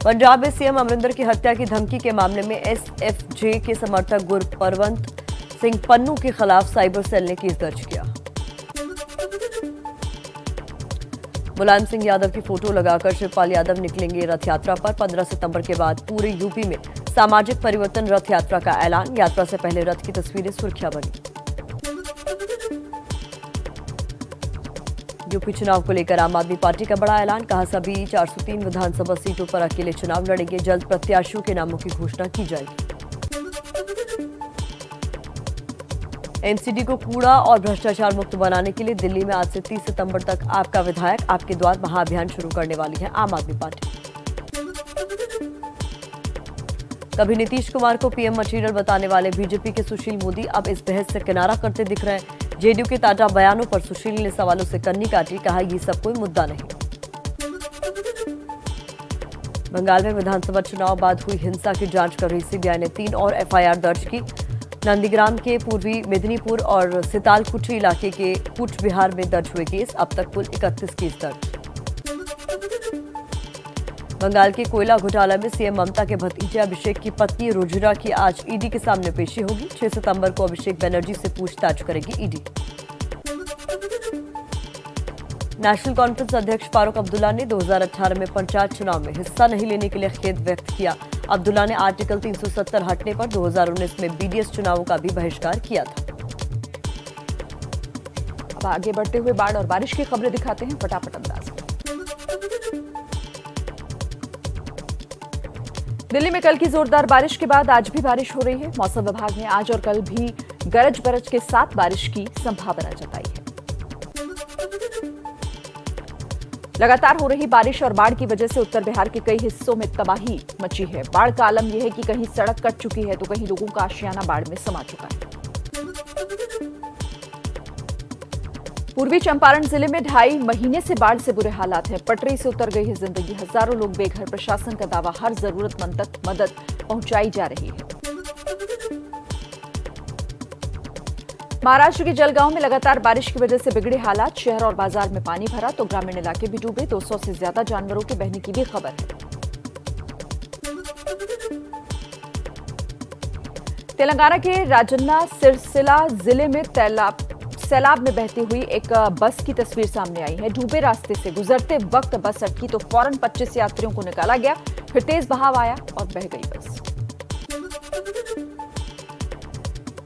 पंजाब में सीएम अमरिंदर की हत्या की धमकी के मामले में एसएफजे के समर्थक गुरपरवंत सिंह पन्नू के खिलाफ साइबर सेल ने केस दर्ज किया। मुलायम सिंह यादव की फोटो लगाकर शिवपाल यादव निकलेंगे रथ यात्रा पर। 15 सितंबर के बाद पूरे यूपी में सामाजिक परिवर्तन रथ यात्रा का ऐलान। यात्रा से पहले रथ की तस्वीरें सुर्खियां बनी। यूपी चुनाव को लेकर आम आदमी पार्टी का बड़ा ऐलान। कहा सभी 403 विधानसभा सीटों पर अकेले चुनाव लड़ेंगे। जल्द प्रत्याशियों के नामों की घोषणा की जाएगी। एमसीडी को कूड़ा और भ्रष्टाचार मुक्त बनाने के लिए दिल्ली में आज से 30 सितंबर तक आपका विधायक आपके द्वार महाअभियान शुरू करने वाली है आम आदमी पार्टी। कभी नीतीश कुमार को पीएम मटीरियल बताने वाले बीजेपी के सुशील मोदी अब इस बहस से किनारा करते दिख रहे हैं। जेडीयू के ताजा बयानों पर सुशील ने सवालों से कन्नी काटी। कहा ये सब कोई मुद्दा नहीं। बंगाल में विधानसभा चुनाव बाद हुई हिंसा की जांच कर रही सीबीआई ने 3 और एफआईआर दर्ज की। नंदीग्राम के पूर्वी मेदिनीपुर और सितालकुची इलाके के कूच बिहार में दर्ज हुए केस। अब तक कुल 31 केस दर्ज। बंगाल के कोयला घोटाला में सीएम ममता के भतीजे अभिषेक की पत्नी रुजिरा की आज ईडी के सामने पेशी होगी। 6 सितंबर को अभिषेक बनर्जी से पूछताछ करेगी ईडी। नेशनल कॉन्फ्रेंस अध्यक्ष फारूक अब्दुल्ला ने 2018 में पंचायत चुनाव में हिस्सा नहीं लेने के लिए खेद व्यक्त किया। अब्दुल्ला ने आर्टिकल 370 हटने पर 2019 में बीडीएस चुनावों का भी बहिष्कार किया था। अब आगे बढ़ते हुए बाढ़ और बारिश की खबरें दिखाते हैं फटाफट अंदाज में। दिल्ली में कल की जोरदार बारिश के बाद आज भी बारिश हो रही है। मौसम विभाग ने आज और कल भी गरज बरज के साथ बारिश की संभावना जताई है। लगातार हो रही बारिश और बाढ़ की वजह से उत्तर बिहार के कई हिस्सों में तबाही मची है। बाढ़ का आलम यह है कि कहीं सड़क कट चुकी है तो कहीं लोगों का आशियाना बाढ़ में समा चुका है। पूर्वी चंपारण जिले में 2.5 महीने से बाढ़ से बुरे हालात हैं। पटरी से उतर गई है जिंदगी। हजारों लोग बेघर। प्रशासन का दावा हर जरूरतमंद तक मदद पहुंचाई जा रही है। महाराष्ट्र के जलगांव में लगातार बारिश की वजह से बिगड़े हालात। शहर और बाजार में पानी भरा तो ग्रामीण इलाके भी डूबे। 200 से ज्यादा जानवरों के बहने की भी खबर है। तेलंगाना के राजन्ना सिरसिला जिले में सैलाब में बहती हुई एक बस की तस्वीर सामने आई है। डूबे रास्ते से गुजरते वक्त बस अटकी तो फौरन 25 यात्रियों को निकाला गया। फिर तेज बहाव आया और बह गई बस।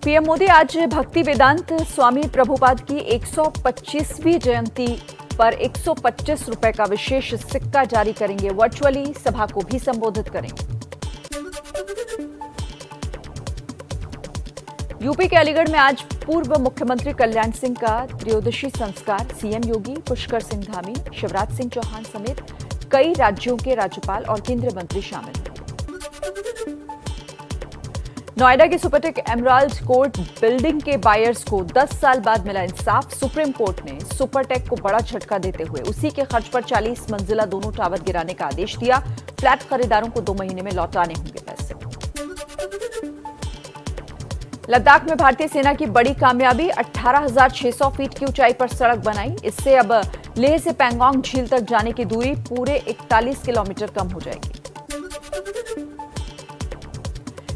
पीएम मोदी आज भक्ति वेदांत स्वामी प्रभुपाद की 125वीं जयंती पर 125 रुपए का विशेष सिक्का जारी करेंगे। वर्चुअली सभा को भी संबोधित करेंगे। यूपी के अलीगढ़ में आज पूर्व मुख्यमंत्री कल्याण सिंह का त्रयोदशी संस्कार। सीएम योगी, पुष्कर सिंह धामी, शिवराज सिंह चौहान समेत कई राज्यों के राज्यपाल और केंद्रीय मंत्री शामिल होंगे। नोएडा की सुपरटेक एमराल्ड कोर्ट बिल्डिंग के बायर्स को 10 साल बाद मिला इंसाफ। सुप्रीम कोर्ट ने सुपरटेक को बड़ा झटका देते हुए उसी के खर्च पर 40 मंजिला दोनों टावर गिराने का आदेश दिया। फ्लैट खरीदारों को 2 महीने में लौटाने होंगे पैसे। लद्दाख में भारतीय सेना की बड़ी कामयाबी। 18,600 फीट की ऊंचाई पर सड़क बनाई। इससे अब लेह से पैंगोंग झील तक जाने की दूरी पूरे 41 किलोमीटर कम हो जाएगी।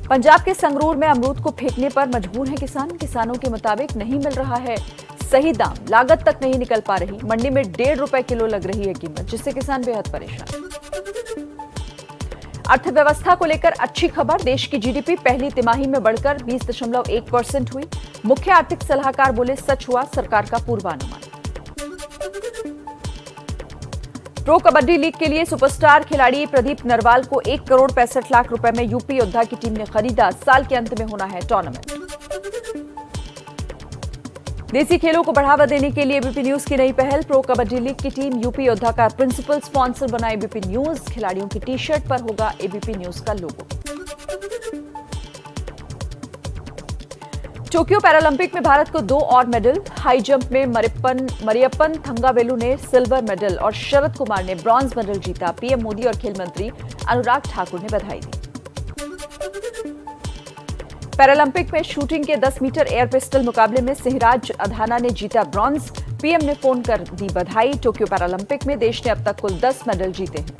पंजाब के संगरूर में अमरूद को फेंकने पर मजबूर हैं किसान। किसानों के मुताबिक नहीं मिल रहा है सही दाम। लागत तक नहीं निकल पा रही। मंडी में 1.5 रुपए किलो लग रही है कीमत, जिससे किसान बेहद परेशान। अर्थव्यवस्था को लेकर अच्छी खबर। देश की जीडीपी पहली तिमाही में बढ़कर 20.1% हुई। मुख्य आर्थिक सलाहकार बोले सच हुआ सरकार का पूर्वानुमान। प्रो कबड्डी लीग के लिए सुपरस्टार खिलाड़ी प्रदीप नरवाल को 1 करोड़ 65 लाख रुपए में यूपी योद्धा की टीम ने खरीदा। साल के अंत में होना है टूर्नामेंट। देसी खेलों को बढ़ावा देने के लिए एबीपी न्यूज की नई पहल। प्रो कबड्डी लीग की टीम यूपी योद्धा का प्रिंसिपल स्पॉन्सर बना एबीपी न्यूज। खिलाड़ियों की टी शर्ट पर होगा एबीपी न्यूज का लोगो। टोक्यो पैरालंपिक में भारत को 2 और मेडल। हाई जंप में मरियप्पन थंगावेलु ने सिल्वर मेडल और शरद कुमार ने ब्रॉन्ज मेडल जीता। पीएम मोदी और खेल मंत्री अनुराग ठाकुर ने बधाई दी। पैरालंपिक में शूटिंग के 10 मीटर एयर पिस्टल मुकाबले में सिंहराज अधाना ने जीता ब्रॉन्ज। पीएम ने फोन कर दी बधाई। टोक्यो पैरालंपिक में देश ने अब तक कुल 10 मेडल जीते हैं।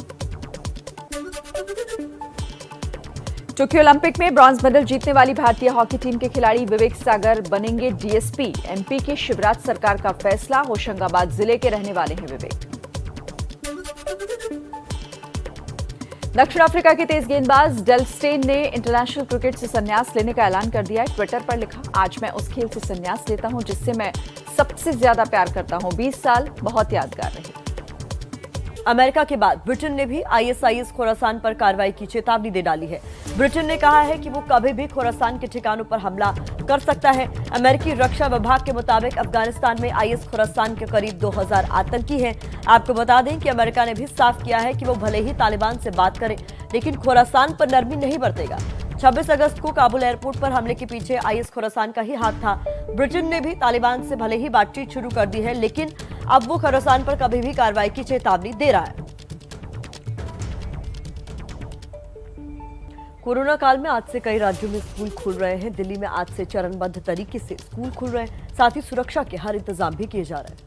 टोक्यो ओलंपिक में ब्रॉन्ज मेडल जीतने वाली भारतीय हॉकी टीम के खिलाड़ी विवेक सागर बनेंगे डीएसपी। एमपी की शिवराज सरकार का फैसला, होशंगाबाद जिले के रहने वाले हैं विवेक। दक्षिण अफ्रीका के तेज गेंदबाज डेल स्टेन ने इंटरनेशनल क्रिकेट से संन्यास लेने का ऐलान कर दिया है। ट्विटर पर लिखा, आज मैं उस खेल से संन्यास लेता हूं जिससे मैं सबसे ज्यादा प्यार करता हूं। 20 साल बहुत यादगार रहे। अमेरिका के बाद ब्रिटेन ने भी आईएसआईएस खोरासान पर कार्रवाई की चेतावनी दे डाली है। ब्रिटेन ने कहा है कि वो कभी भी खोरासान के ठिकानों पर हमला कर सकता है। अमेरिकी रक्षा विभाग के मुताबिक अफगानिस्तान में आईएस खोरासान के करीब 2000 आतंकी हैं। आपको बता दें कि अमेरिका ने भी साफ किया है कि वो भले ही तालिबान से बात करे, लेकिन खोरासान पर नरमी नहीं बरतेगा। 26 अगस्त को काबुल एयरपोर्ट पर हमले के पीछे आईएस खोरासान का ही हाथ था। ब्रिटेन ने भी तालिबान से भले ही बातचीत शुरू कर दी है, लेकिन अब वो खोरासान पर कभी भी कार्रवाई की चेतावनी दे रहा है। कोरोना काल में आज से कई राज्यों में स्कूल खुल रहे हैं। दिल्ली में आज से चरणबद्ध तरीके से स्कूल खुल रहे हैं, साथ ही सुरक्षा के हर इंतजाम भी किए जा रहे हैं।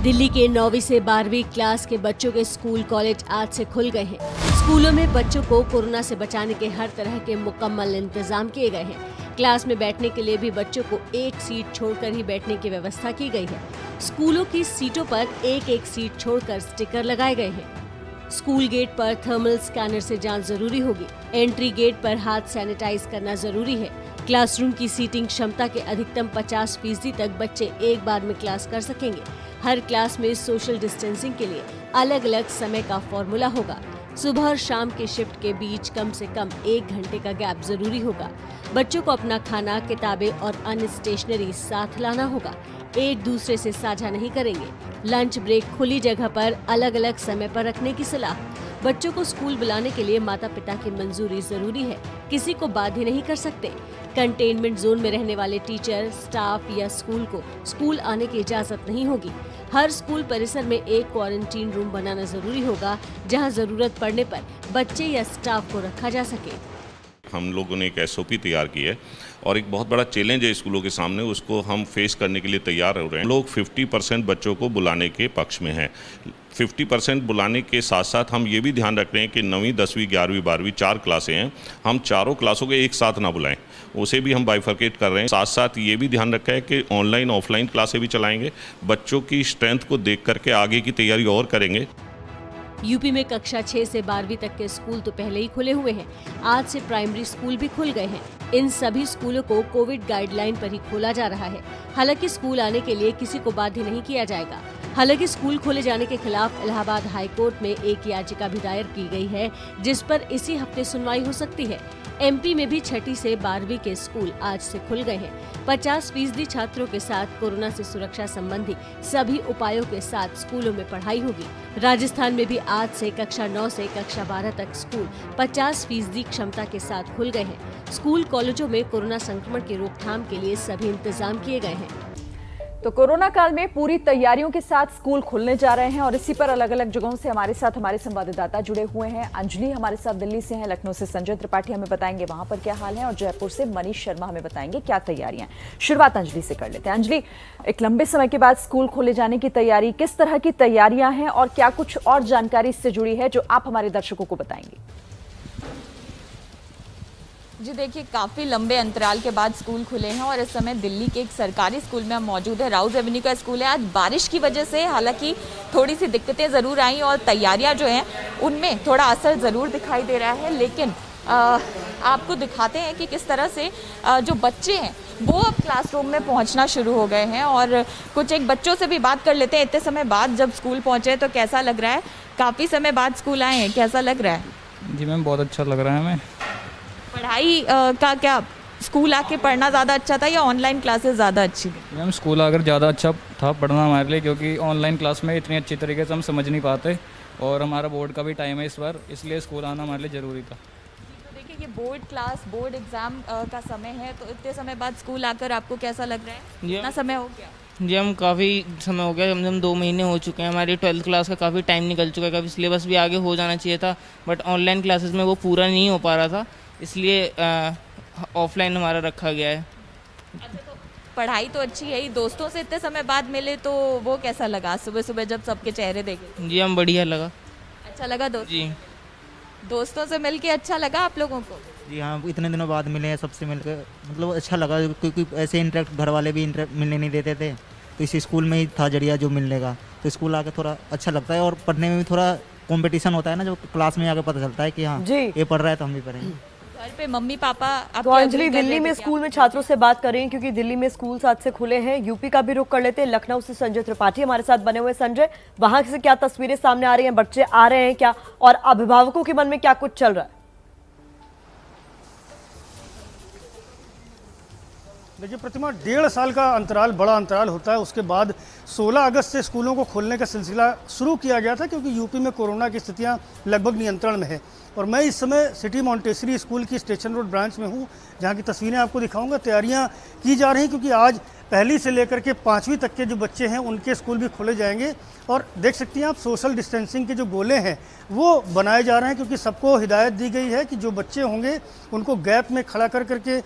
दिल्ली के 9वीं से 12वीं क्लास के बच्चों के स्कूल कॉलेज आज से खुल गए हैं। स्कूलों में बच्चों को कोरोना से बचाने के हर तरह के मुकम्मल इंतजाम किए गए हैं। क्लास में बैठने के लिए भी बच्चों को एक सीट छोड़कर ही बैठने की व्यवस्था की गई है। स्कूलों की सीटों पर एक एक सीट छोड़कर स्टिकर लगाए गए हैं। स्कूल गेट पर थर्मल स्कैनर से जांच जरूरी होगी। एंट्री गेट पर हाथ सैनिटाइज करना जरूरी है। क्लासरूम की सीटिंग क्षमता के अधिकतम 50% तक बच्चे एक बार में क्लास कर सकेंगे। हर क्लास में सोशल डिस्टेंसिंग के लिए अलग अलग समय का फॉर्मूला होगा। सुबह और शाम के शिफ्ट के बीच कम से कम 1 घंटे का गैप जरूरी होगा। बच्चों को अपना खाना, किताबें और अन्य स्टेशनरी साथ लाना होगा। एक दूसरे से साझा नहीं करेंगे। लंच ब्रेक खुली जगह पर अलग अलग समय पर रखने की सलाह। बच्चों को स्कूल बुलाने के लिए माता पिता की मंजूरी जरूरी है। किसी को बाध्य नहीं कर सकते। कंटेनमेंट जोन में रहने वाले टीचर, स्टाफ या स्कूल को स्कूल आने की इजाजत नहीं होगी। हर स्कूल परिसर में एक क्वारंटीन रूम बनाना जरूरी होगा, जहां जरूरत पड़ने पर बच्चे या स्टाफ को रखा जा सके। हम लोगों ने एक एसओपी तैयार की है और एक बहुत बड़ा चैलेंज है स्कूलों के सामने, उसको हम फेस करने के लिए तैयार हो रहे हैं। लोग 50% बच्चों को बुलाने के पक्ष में हैं। 50% बुलाने के साथ साथ हम ये भी ध्यान रख रहे हैं कि 9वीं, 10वीं, 11वीं, 12वीं 4 क्लासें हैं, हम चारों क्लासों को एक साथ ना बुलाएं, उसे भी हम बाइफरकेट कर रहे हैं। साथ साथ ये भी ध्यान रखा है कि ऑनलाइन ऑफलाइन क्लासें भी चलाएंगे। बच्चों की स्ट्रेंथ को देख करके आगे की तैयारी और करेंगे। यूपी में कक्षा 6 से 12वीं तक के स्कूल तो पहले ही खुले हुए हैं। आज से प्राइमरी स्कूल भी खुल गए हैं। इन सभी स्कूलों को कोविड गाइडलाइन पर ही खोला जा रहा है। हालांकि स्कूल आने के लिए किसी को बाध्य नहीं किया जाएगा। हालांकि स्कूल खोले जाने के खिलाफ इलाहाबाद हाई कोर्ट में एक याचिका भी दायर की गई है, जिस पर इसी हफ्ते सुनवाई हो सकती है। एमपी में भी 6ठी से 12वीं के स्कूल आज से खुल गए हैं। 50% छात्रों के साथ कोरोना से सुरक्षा संबंधी सभी उपायों के साथ स्कूलों में पढ़ाई होगी। राजस्थान में भी आज से कक्षा 9 से कक्षा 12 तक स्कूल 50% क्षमता के साथ खुल गए हैं। स्कूल कॉलेजों में कोरोना संक्रमण की रोकथाम के लिए सभी इंतजाम किए गए हैं। तो कोरोना काल में पूरी तैयारियों के साथ स्कूल खुलने जा रहे हैं और इसी पर अलग अलग जगहों से हमारे साथ हमारे संवाददाता जुड़े हुए हैं। अंजलि हमारे साथ दिल्ली से हैं, लखनऊ से संजय त्रिपाठी हमें बताएंगे वहां पर क्या हाल है, और जयपुर से मनीष शर्मा हमें बताएंगे क्या तैयारियां। शुरुआत अंजलि से कर लेते हैं। अंजलि, एक लंबे समय के बाद स्कूल खोले जाने की तैयारी, किस तरह की तैयारियां हैं और क्या कुछ और जानकारी इससे जुड़ी है जो आप हमारे दर्शकों को बताएंगे? जी देखिए, काफ़ी लंबे अंतराल के बाद स्कूल खुले हैं और इस समय दिल्ली के एक सरकारी स्कूल में हम मौजूद है। राउज एवेन्यू का स्कूल है। आज बारिश की वजह से हालांकि थोड़ी सी दिक्कतें ज़रूर आई और तैयारियां जो हैं उनमें थोड़ा असर ज़रूर दिखाई दे रहा है, लेकिन आपको दिखाते हैं कि किस तरह से जो बच्चे हैं वो अब क्लासरूम में पहुंचना शुरू हो गए हैं। और कुछ एक बच्चों से भी बात कर लेते हैं। इतने समय बाद जब स्कूल पहुँचे तो कैसा लग रहा है? काफ़ी समय बाद स्कूल आए हैं, कैसा लग रहा है? जी मैम, बहुत अच्छा लग रहा है हमें। पढ़ाई का क्या, स्कूल आके पढ़ना ज़्यादा अच्छा था या ऑनलाइन क्लासेस ज़्यादा अच्छी थी? मैम, स्कूल आकर ज़्यादा अच्छा था पढ़ना हमारे लिए, क्योंकि ऑनलाइन क्लास में इतनी अच्छी तरीके से हम समझ नहीं पाते और हमारा बोर्ड का भी टाइम है इस बार, इसलिए स्कूल आना हमारे लिए ज़रूरी था। तो देखिए, ये बोर्ड क्लास, बोर्ड एग्ज़ाम का समय है, तो इतने समय बाद स्कूल आकर आपको कैसा लग रहा है? कितना समय हो गया? जी, हम काफ़ी समय हो गया, कम से कम 2 महीने हो चुके हैं। हमारी 12th क्लास का काफ़ी टाइम निकल चुका है, काफ़ी सिलेबस भी आगे हो जाना चाहिए था, बट ऑनलाइन क्लासेस में वो पूरा नहीं हो पा रहा था, इसलिए ऑफलाइन हमारा रखा गया है। अच्छा, तो पढ़ाई तो अच्छी है ही, दोस्तों से इतने समय बाद मिले तो वो कैसा लगा सुबह सुबह जब सबके चेहरे देखे? जी, हम बढ़िया लगा। अच्छा लगा दोस्त? जी। दोस्तों से मिलके अच्छा लगा आप लोगों को? जी हाँ, इतने दिनों बाद मिले हैं सबसे मिलकर, मतलब अच्छा लगा, क्योंकि ऐसे इंटरेक्ट घर वाले भी मिलने नहीं देते थे, तो इसी स्कूल में ही था जरिया जो मिलने का। तो स्कूल आके थोड़ा अच्छा लगता है और पढ़ने में भी थोड़ा कंपटीशन होता है ना, जो क्लास में आके पता चलता है कि हाँ ये पढ़ रहा है तो हम भी पढ़ेंगे। घर पे मम्मी पापा तो अंजलि, दिल्ली में स्कूल में छात्रों से बात करें क्योंकि दिल्ली में स्कूल आज से खुले हैं। यूपी का भी रुख कर लेते हैं, लखनऊ से संजय त्रिपाठी हमारे साथ बने हुए। संजय, वहां से क्या तस्वीरें सामने आ रही हैं? बच्चे आ रहे हैं क्या, और अभिभावकों के मन में क्या कुछ चल रहा है? देखिए प्रतिमा, 1.5 साल का अंतराल बड़ा अंतराल होता है। उसके बाद 16 अगस्त से स्कूलों को खोलने का सिलसिला शुरू किया गया था, क्योंकि यूपी में कोरोना की स्थितियां लगभग नियंत्रण में है। और मैं इस समय सिटी मॉन्टेसरी स्कूल की स्टेशन रोड ब्रांच में हूं, जहां की तस्वीरें आपको दिखाऊंगा। तैयारियां की जा रही हैं, क्योंकि आज पहली से लेकर के 5वीं तक के जो बच्चे हैं उनके स्कूल भी खोले जाएंगे। और देख सकती हैं आप, सोशल डिस्टेंसिंग के जो गोले हैं वो बनाए जा रहे हैं, क्योंकि सबको हिदायत दी गई है कि जो बच्चे होंगे उनको गैप में खड़ा कर करके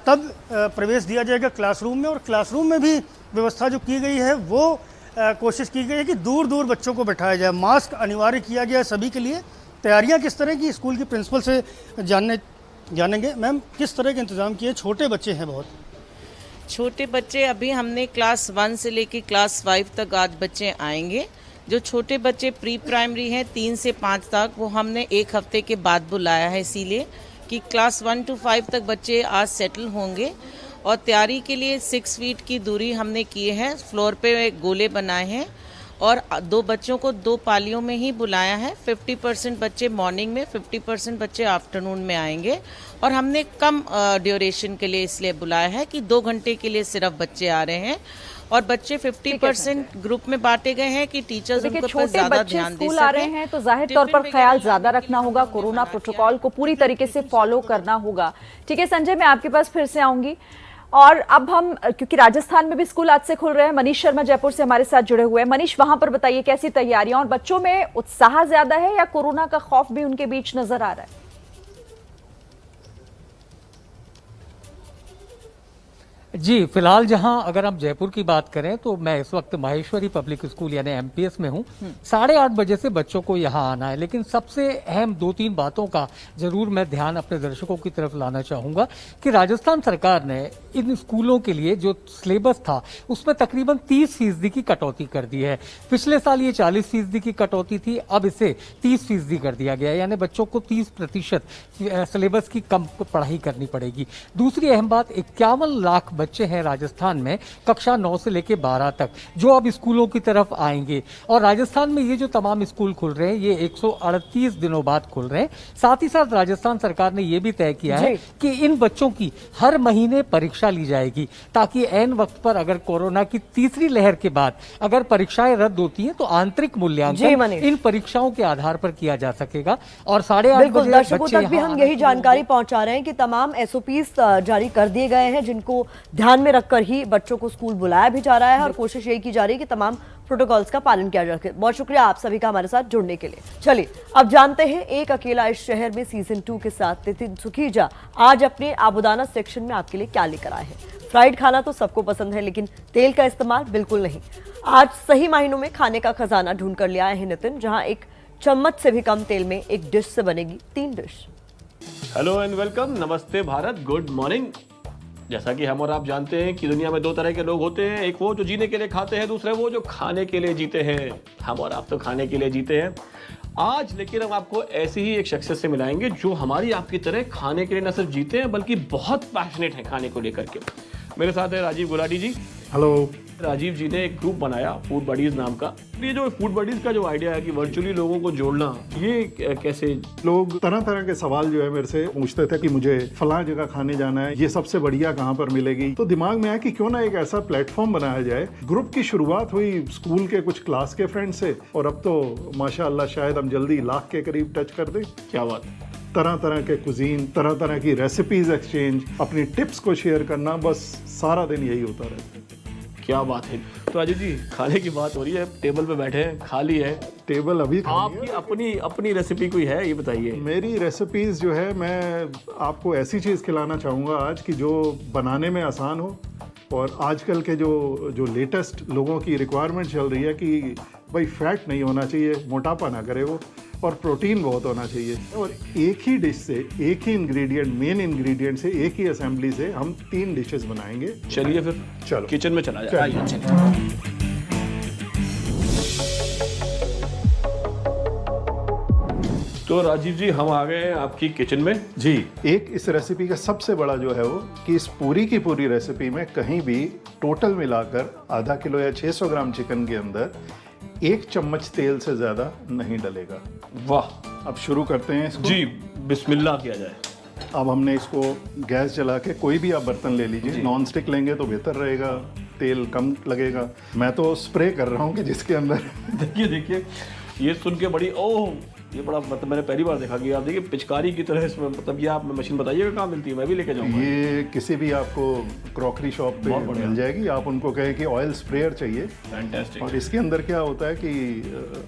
तब प्रवेश दिया जाएगा क्लासरूम में। और क्लासरूम में भी व्यवस्था जो की गई है वो कोशिश की गई है कि दूर दूर बच्चों को बैठाया जाए। मास्क अनिवार्य किया गया है सभी के लिए। तैयारियां किस तरह की, स्कूल की प्रिंसिपल से जानेंगे। मैम, किस तरह के इंतजाम किए? छोटे बच्चे हैं बहुत। छोटे बच्चे अभी हमने क्लास 1 से लेके क्लास 5 तक आज बच्चे आएंगे। जो छोटे बच्चे प्री प्राइमरी हैं 3 से 5 तक, वो हमने 1 हफ्ते के बाद बुलाया है, इसीलिए कि क्लास 1 to 5 तक बच्चे आज सेटल होंगे। और तैयारी के लिए 6 फीट की दूरी हमने की है, फ्लोर पे गोले बनाए हैं और 2 बच्चों को 2 पालियों में ही बुलाया है। 50% बच्चे मॉर्निंग में, 50% बच्चे आफ्टरनून में आएंगे। और हमने कम ड्यूरेशन के लिए इसलिए बुलाया है कि 2 घंटे के लिए सिर्फ बच्चे आ रहे हैं। और बच्चे 50% ग्रुप में बांटे गए हैं कि टीचर्स उनके ऊपर ज्यादा ध्यान दे सकें। आ रहे हैं तो जाहिर तौर पर ख्याल ज्यादा रखना होगा, कोरोना प्रोटोकॉल को पूरी तरीके से फॉलो करना होगा। ठीक है संजय, मैं आपके पास फिर से आऊंगी। और अब हम, क्योंकि राजस्थान में भी स्कूल आज से खुल रहे हैं, मनीष शर्मा जयपुर से हमारे साथ जुड़े हुए हैं। मनीष, वहां पर बताइए कैसी तैयारियां, और बच्चों में उत्साह ज्यादा है या कोरोना का खौफ भी उनके बीच नजर आ रहा है? जी, फिलहाल जहां अगर हम जयपुर की बात करें तो मैं इस वक्त माहेश्वरी पब्लिक स्कूल यानी एमपीएस में हूं। 8:30 बजे से बच्चों को यहां आना है, लेकिन सबसे अहम 2-3 बातों का जरूर मैं ध्यान अपने दर्शकों की तरफ लाना चाहूंगा कि राजस्थान सरकार ने इन स्कूलों के लिए जो सिलेबस था उसमें तकरीबन 30% की कटौती कर दी है। पिछले साल ये 40% की कटौती थी, अब इसे 30% कर दिया गया, यानी बच्चों को 30% सिलेबस की कम पढ़ाई करनी पड़ेगी। दूसरी अहम बात, 51 लाख बच्चे हैं राजस्थान में कक्षा 9 से लेकर 12 तक, जो अब स्कूलों की तरफ आएंगे। और राजस्थान में ये जो तमाम स्कूल खुल रहे हैं ये 138 दिनों बाद खुल रहे हैं। साथ ही साथ राजस्थान सरकार ने ये भी तय किया है कि इन बच्चों की हर महीने परीक्षा ली जाएगी, ताकि ऐन वक्त पर अगर कोरोना की तीसरी लहर के बाद अगर परीक्षाएं रद्द होती हैं तो आंतरिक मूल्यांकन इन परीक्षाओं के आधार पर किया जा सकेगा। और 8:30 बजे दर्शकों तक भी हम यही जानकारी पहुंचा रहे हैं कि तमाम एसओपीज जारी कर दिए गए हैं, जिनको ध्यान में रखकर ही बच्चों को स्कूल बुलाया भी जा रहा है और कोशिश यही की जा रही है कि तमाम प्रोटोकॉल्स का पालन किया जा सके। बहुत शुक्रिया आप सभी का हमारे साथ जुड़ने के लिए। चलिए अब जानते हैं एक अकेला इस शहर में सीजन 2 के साथ नितिन सुखीजा आज अपने आबुदाना सेक्शन में आपके लिए क्या लेकर आए हैं। फ्राइड खाना तो सबको पसंद है, लेकिन तेल का इस्तेमाल बिल्कुल नहीं। आज सही मायनों में खाने का खजाना ढूंढ कर ले आए हैं नितिन, जहां एक चम्मच से भी कम तेल में एक डिश से बनेगी 3 डिश। हेलो एंड वेलकम, नमस्ते भारत, गुड मॉर्निंग। जैसा कि हम और आप जानते हैं कि दुनिया में 2 तरह के लोग होते हैं, एक वो जो जीने के लिए खाते हैं, दूसरे वो जो खाने के लिए जीते हैं। हम और आप तो खाने के लिए जीते हैं। आज लेकिन हम आपको ऐसी ही एक शख्सियत से मिलाएंगे जो हमारी आपकी तरह खाने के लिए न सिर्फ जीते हैं बल्कि बहुत पैशनेट हैं खाने को लेकर के। मेरे साथ है राजीव गुलाटी जी। हेलो। राजीव जी ने एक ग्रुप बनाया फूड बडीज नाम का। ये जो फूड बडीज का जो आइडिया है कि वर्चुअली लोगों को जोड़ना, ये कैसे? लोग तरह तरह के सवाल जो है मेरे से पूछते थे कि मुझे फलां जगह खाने जाना है, ये सबसे बढ़िया कहाँ पर मिलेगी। तो दिमाग में आया कि क्यों ना एक ऐसा प्लेटफॉर्म बनाया जाए। ग्रुप की शुरुआत हुई स्कूल के कुछ क्लास के फ्रेंड से, और अब तो माशाअल्लाह शायद हम जल्दी 1 लाख के करीब टच कर दें। क्या बात। तरह तरह के कुजीन, तरह तरह की रेसिपीज एक्सचेंज, अपनी टिप्स को शेयर करना, बस सारा दिन यही होता रहता है। क्या बात है। तो राजीव जी, खाने की बात हो रही है, टेबल पे बैठे हैं, खाली है टेबल अभी। आपकी अपनी रेसिपी कोई है, ये बताइए। मेरी रेसिपीज जो है, मैं आपको ऐसी चीज़ खिलाना चाहूँगा आज कि जो बनाने में आसान हो। और आजकल के जो लेटेस्ट लोगों की रिक्वायरमेंट चल रही है कि भाई फैट नहीं होना चाहिए, मोटापा ना करे वो, और प्रोटीन बहुत होना चाहिए। और एक ही डिश से, एक ही इंग्रेडिएंट, मेन इंग्रेडिएंट से, एक ही असेंबली से हम 3 डिशेस बनाएंगे। चलिए फिर चलो किचन में चला जाए। आइए चलिए। तो राजीव जी हम आ गए हैं आपकी किचन में। जी, एक इस रेसिपी का सबसे बड़ा जो है वो कि इस पूरी की पूरी रेसिपी में कहीं भी टोटल मिलाकर आधा किलो या 600 ग्राम चिकन के अंदर 1 चम्मच तेल से ज्यादा नहीं डलेगा। वाह, अब शुरू करते हैं इसको। जी बिस्मिल्लाह किया जाए। अब हमने इसको गैस जला के, कोई भी आप बर्तन ले लीजिए, नॉन स्टिक लेंगे तो बेहतर रहेगा, तेल कम लगेगा। मैं तो स्प्रे कर रहा हूँ कि जिसके अंदर देखिए ये सुन के बड़ी ओह, ये बड़ा मतलब मैंने पहली बार देखा कि आप देखिए पिचकारी की तरह इसमें, मतलब ये आप मशीन बताइएगा कहाँ मिलती है, मैं भी लेके जाऊँगा। ये किसी भी आपको क्रॉकरी शॉप पे मिल जाएगी। आप उनको कहें कि ऑयल स्प्रेयर चाहिए। फैंटास्टिक। और इसके अंदर क्या होता है कि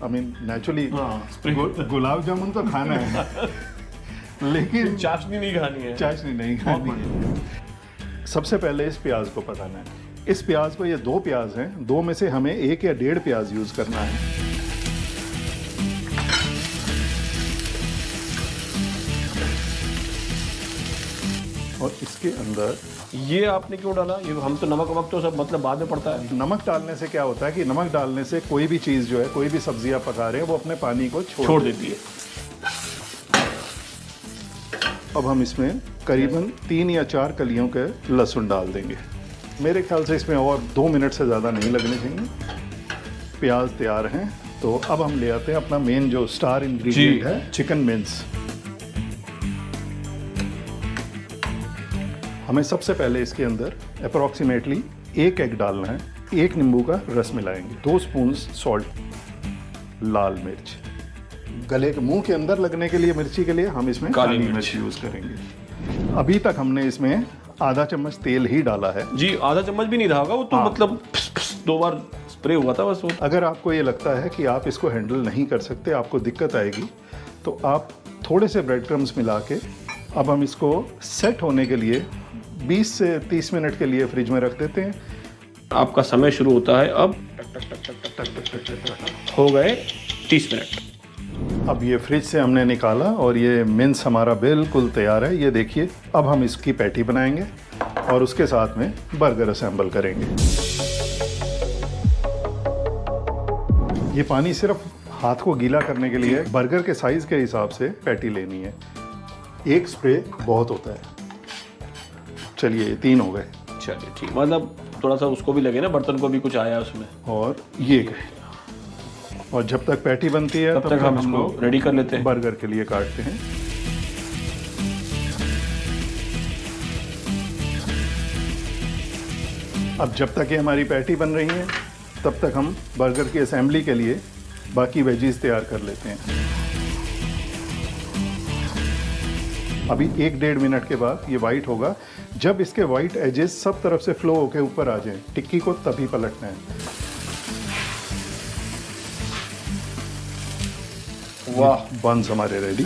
I mean naturally gulab jamun तो खाना है लेकिन चाशनी नहीं खानी है। चाशनी नहीं खानी है। सबसे पहले इस प्याज को पकाना है। इस प्याज को, ये 2 प्याज हैं, 2 में से हमें 1 या 1.5 प्याज यूज करना है। और इसके अंदर ये आपने क्यों डाला? ये हम तो नमक वमक तो सब मतलब बाद में पड़ता है। नमक डालने से क्या होता है कि नमक डालने से कोई भी चीज़ जो है, कोई भी सब्जी आप पका रहे हैं, वो अपने पानी को छोड़ देती है। अब हम इसमें करीबन 3 या 4 कलियों के लहसुन डाल देंगे। मेरे ख्याल से इसमें और 2 मिनट से ज़्यादा नहीं लगने चाहिए। प्याज तैयार हैं, तो अब हम ले आते हैं अपना मेन जो स्टार इंग्रेडिएंट है, चिकन मिंस। हमें सबसे पहले इसके अंदर अप्रॉक्सीमेटली 1 एग डालना है, 1 नींबू का रस मिलाएंगे, 2 स्पून सॉल्ट, लाल मिर्च, गले के मुंह के अंदर लगने के लिए मिर्ची के लिए हम इसमें काली मिर्च यूज करेंगे। अभी तक हमने इसमें आधा चम्मच तेल ही डाला है। जी, आधा चम्मच भी नहीं रहा होगा वो तो। मतलब 2 बार स्प्रे हुआ था बस वो। अगर आपको ये लगता है कि आप इसको हैंडल नहीं कर सकते, आपको दिक्कत आएगी, तो आप थोड़े से ब्रेड क्रम्स मिला के अब हम इसको सेट होने के लिए 20 से 30 मिनट के लिए फ्रिज में रख देते हैं। आपका समय शुरू होता है अब। हो गए 30 मिनट। अब ये फ्रिज से हमने निकाला और ये मिंस हमारा बिल्कुल तैयार है। ये देखिए, अब हम इसकी पैटी बनाएंगे और उसके साथ में बर्गर असेंबल करेंगे। ये पानी सिर्फ हाथ को गीला करने के लिए, बर्गर के साइज के हिसाब से पैटी लेनी है। 1 स्प्रे बहुत होता है। चलिए, ये 3 हो गए। चलिए ठीक, मतलब थोड़ा सा उसको भी लगे ना, बर्तन को भी कुछ आया उसमें। और ये गए। और जब तक पैटी बनती है तब तक हम इसको रेडी कर लेते हैं, बर्गर के लिए काटते हैं। अब जब तक ये हमारी पैटी बन रही है, तब तक हम बर्गर की असेंबली के लिए बाकी वेजीज तैयार कर लेते हैं। अभी 1-1.5 मिनट के बाद ये वाइट होगा। जब इसके वाइट एजेस सब तरफ से फ्लो होके ऊपर आ जाएं, टिक्की को तभी पलटना है। वाह, बंस हमारे रेडी।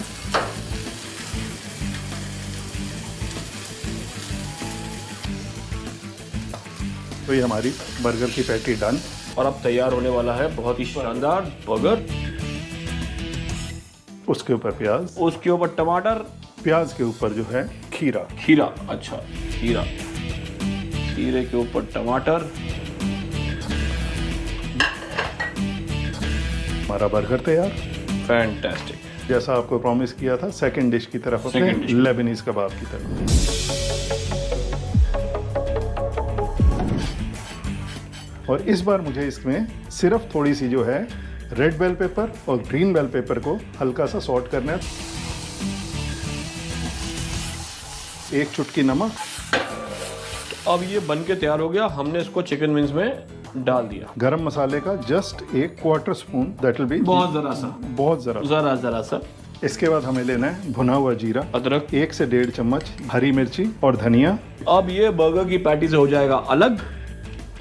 तो ये हमारी बर्गर की पैटी डन। और अब तैयार होने वाला है बहुत ही शानदार बर्गर। उसके ऊपर प्याज, उसके ऊपर टमाटर, प्याज के ऊपर जो है खीरा। खीरा, अच्छा खीरा, खीरे के ऊपर टमाटर। हमारा बर्गर तैयार। फैंटास्टिक। जैसा आपको प्रॉमिस किया था, सेकंड डिश की तरफ अपने लेबनीज कबाब की तरफ। और इस बार मुझे इसमें सिर्फ थोड़ी सी जो है रेड बेल पेपर और ग्रीन बेल पेपर को हल्का सा सॉर्ट करना है। 1 चुटकी नमक। अब ये बन के तैयार हो गया। हमने इसको चिकन विंग्स में डाल दिया। गरम मसाले का just 1/4 spoon, that will be बहुत जरा सा, बहुत जरा सा। इसके बाद हमें लेना है भुना हुआ जीरा, अदरक 1 से 1.5 चम्मच, हरी मिर्ची और धनिया। अब ये बर्गर की पैटी से हो जाएगा अलग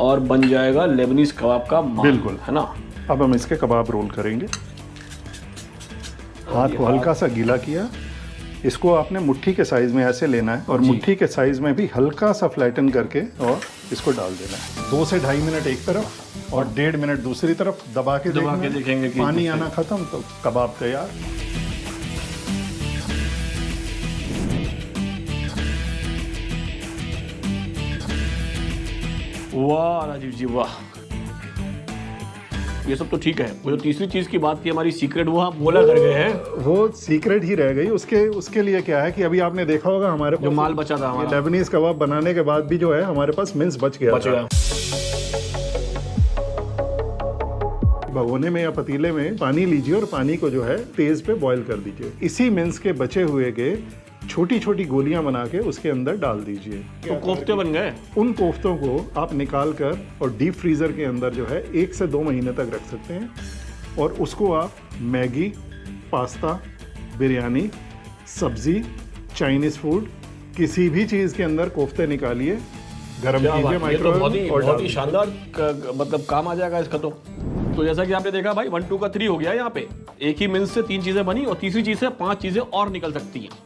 और बन जाएगा लेबनीज कबाब का माल, बिल्कुल, है ना। अब हम इसके कबाब रोल करेंगे। हाथ को हल्का सा गीला किया। इसको आपने मुट्ठी के साइज में ऐसे लेना है और मुट्ठी के साइज में भी हल्का सा फ्लैटन करके और इसको डाल देना है। 2 से 2.5 मिनट एक तरफ और 1.5 मिनट दूसरी तरफ दबा के देखेंगे कि पानी आना खत्म, तो कबाब तैयार। वाह राजीव जी वाह, ये सब तो ठीक है। वो जो तीसरी चीज की बात की हमारी सीक्रेट, वो आप बोला कर गए हैं। वो सीक्रेट ही रह गई। उसके लिए क्या है कि अभी आपने देखा होगा हमारे जो माल बचा था हमारा, लेबनीज कबाब बनाने के बाद भी जो है हमारे पास मिंस बच गया था। भगोने में या पतीले में पानी लीजिए और पानी को जो है तेज पे बॉईल कर दीजिए। इसी मिंस के बचे हुए के छोटी छोटी गोलियां बना के उसके अंदर डाल दीजिए। तो कोफ्ते बन गए। उन कोफ्तों को आप निकाल कर और डीप फ्रीजर के अंदर जो है 1 से 2 महीने तक रख सकते हैं और उसको आप मैगी, पास्ता, बिरयानी, सब्जी, चाइनीज फूड, किसी भी चीज के अंदर कोफ्ते निकालिए, गरम कीजिए माइक्रोवेव और बहुत ही शानदार मतलब काम आ जाएगा इसका। तो जैसा कि आपने देखा भाई 1 2 का 3 हो गया यहाँ पे। एक ही मिन्स से 3 चीजें बनी और तीसरी चीज से 5 चीजें और निकल सकती हैं।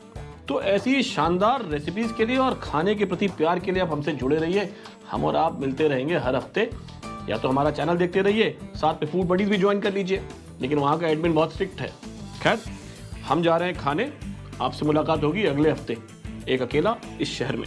तो ऐसी शानदार रेसिपीज के लिए और खाने के प्रति प्यार के लिए आप हमसे जुड़े रहिए। हम और आप मिलते रहेंगे हर हफ्ते। या तो हमारा चैनल देखते रहिए, साथ में फूड बडीज भी ज्वाइन कर लीजिए, लेकिन वहाँ का एडमिन बहुत स्ट्रिक्ट है। खैर, हम जा रहे हैं खाने। आपसे मुलाकात होगी अगले हफ्ते, एक अकेला इस शहर में।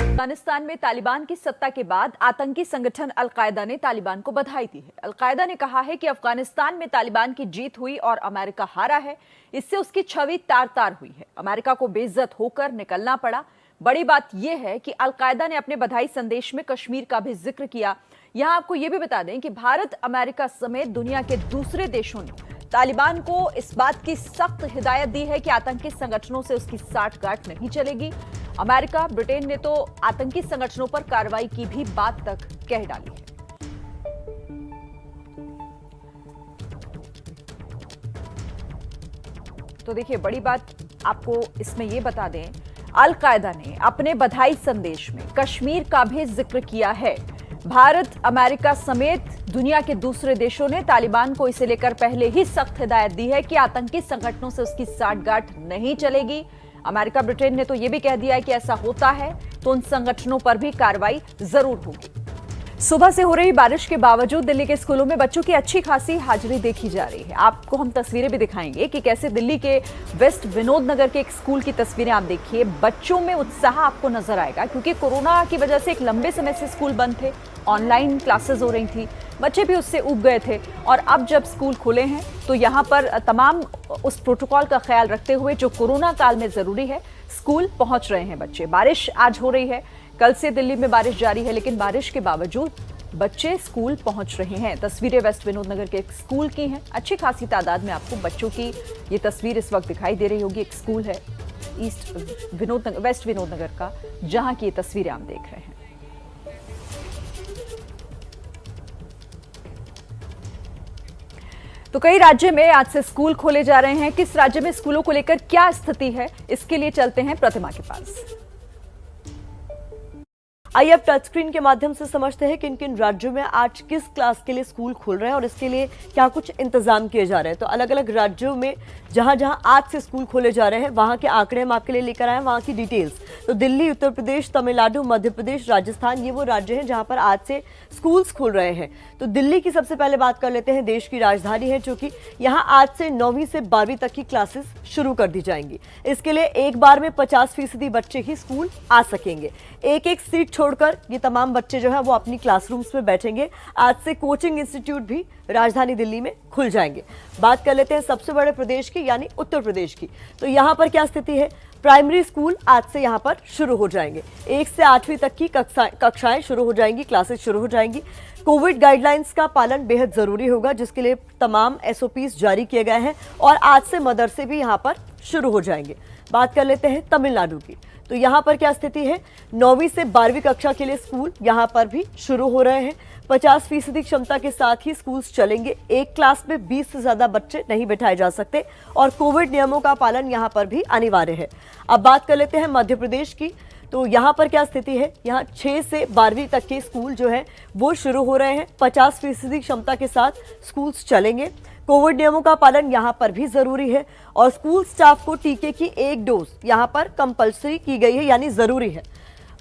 अफगानिस्तान में तालिबान की सत्ता के बाद आतंकी संगठन अल-कायदा ने तालिबान को बधाई दी है। अल-कायदा ने कहा है कि अफगानिस्तान में तालिबान की जीत हुई और अमेरिका हारा है। इससे उसकी छवि तार-तार हुई है। अमेरिका को बेइज्जत होकर निकलना पड़ा। बड़ी बात यह है कि अल-कायदा ने अपने बधाई संदेश में कश्मीर का भी जिक्र किया। यहां आपको यह भी बता दें कि भारत, अमेरिका समेत दुनिया के दूसरे देशों ने तालिबान को इस बात की सख्त हिदायत दी है कि आतंकी संगठनों से उसकी साठगांठ नहीं चलेगी। अमेरिका, ब्रिटेन ने तो आतंकी संगठनों पर कार्रवाई की भी बात तक कह डाली है। तो देखिए, बड़ी बात आपको इसमें यह बता दें, अल-कायदा ने अपने बधाई संदेश में कश्मीर का भी जिक्र किया है। भारत, अमेरिका समेत दुनिया के दूसरे देशों ने तालिबान को इसे लेकर पहले ही सख्त हिदायत दी है कि आतंकी संगठनों से उसकी साठगांठ नहीं चलेगी। अमेरिका, ब्रिटेन ने तो यह भी कह दिया है कि ऐसा होता है तो उन संगठनों पर भी कार्रवाई जरूर होगी। सुबह से हो रही बारिश के बावजूद दिल्ली के स्कूलों में बच्चों की अच्छी खासी हाजिरी देखी जा रही है। आपको हम तस्वीरें भी दिखाएंगे कि कैसे दिल्ली के वेस्ट विनोद नगर के एक स्कूल की तस्वीरें आप देखिए। बच्चों में उत्साह आपको नजर आएगा क्योंकि कोरोना की वजह से एक लंबे समय से स्कूल बंद थे, ऑनलाइन क्लासेस हो रही थी, बच्चे भी उससे ऊब गए थे और अब जब स्कूल खुले हैं तो यहाँ पर तमाम उस प्रोटोकॉल का ख्याल रखते हुए जो कोरोना काल में जरूरी है, स्कूल पहुंच रहे हैं बच्चे। बारिश आज हो रही है, कल से दिल्ली में बारिश जारी है, लेकिन बारिश के बावजूद बच्चे स्कूल पहुंच रहे हैं। तस्वीरें वेस्ट विनोद नगर के एक स्कूल की हैं। अच्छी खासी तादाद में आपको बच्चों की ये तस्वीर इस वक्त दिखाई दे रही होगी। एक स्कूल है वेस्ट विनोद नगर का, जहां की ये तस्वीरें आप देख रहे हैं। तो कई राज्य में आज से स्कूल खोले जा रहे हैं। किस राज्य में स्कूलों को लेकर क्या स्थिति है, इसके लिए चलते हैं प्रतिमा के पास। आइए अब टच स्क्रीन के माध्यम से समझते हैं कि किन किन राज्यों में आज किस क्लास के लिए स्कूल खुल रहे हैं और इसके लिए क्या कुछ इंतजाम किए जा रहे हैं। तो अलग अलग राज्यों में जहां जहां आज से स्कूल खोले जा रहे हैं वहां के आंकड़े हम आपके लिए लेकर आए हैं, वहां की डिटेल्स। तो दिल्ली, उत्तर प्रदेश, तमिलनाडु, मध्य प्रदेश, राजस्थान, ये वो राज्य हैं जहां पर आज से स्कूल्स खुल रहे हैं। तो दिल्ली की सबसे पहले बात कर लेते हैं। देश की राजधानी है, जो कि यहाँ आज से 9वीं से 12वीं तक की क्लासेस शुरू कर दी जाएंगी। इसके लिए एक बार में 50% बच्चे ही स्कूल आ सकेंगे। एक एक सीट छोड़कर ये तमाम बच्चे जो है वो अपनी क्लासरूम्स में बैठेंगे। आज से कोचिंग इंस्टीट्यूट भी राजधानी दिल्ली में खुल जाएंगे। बात कर लेते हैं सबसे बड़े प्रदेश की, यानी उत्तर प्रदेश की। तो यहाँ पर क्या स्थिति है? प्राइमरी स्कूल आज से यहाँ पर शुरू हो जाएंगे। 1 से 8वीं तक की कक्षाएं शुरू हो जाएंगी, क्लासेस शुरू हो जाएंगी। कोविड गाइडलाइंस का पालन बेहद जरूरी होगा, जिसके लिए तमाम SOPs जारी किए गए हैं और आज से मदरसे भी यहाँ पर शुरू हो जाएंगे। बात कर लेते हैं तमिलनाडु की। तो यहाँ पर क्या स्थिति है? 9वीं से 12वीं कक्षा के लिए स्कूल यहाँ पर भी शुरू हो रहे हैं। 50% क्षमता के साथ ही स्कूल्स चलेंगे। एक क्लास में 20 से ज्यादा बच्चे नहीं बिठाए जा सकते और कोविड नियमों का पालन यहाँ पर भी अनिवार्य है। अब बात कर लेते हैं मध्य प्रदेश की। तो यहाँ पर क्या स्थिति है? यहाँ 6 से 12वीं तक के स्कूल जो है वो शुरू हो रहे हैं। 50% क्षमता के साथ स्कूल्स चलेंगे। कोविड नियमों का पालन यहाँ पर भी जरूरी है और स्कूल स्टाफ को टीके की 1 डोज यहाँ पर कंपलसरी की गई है, यानी जरूरी है।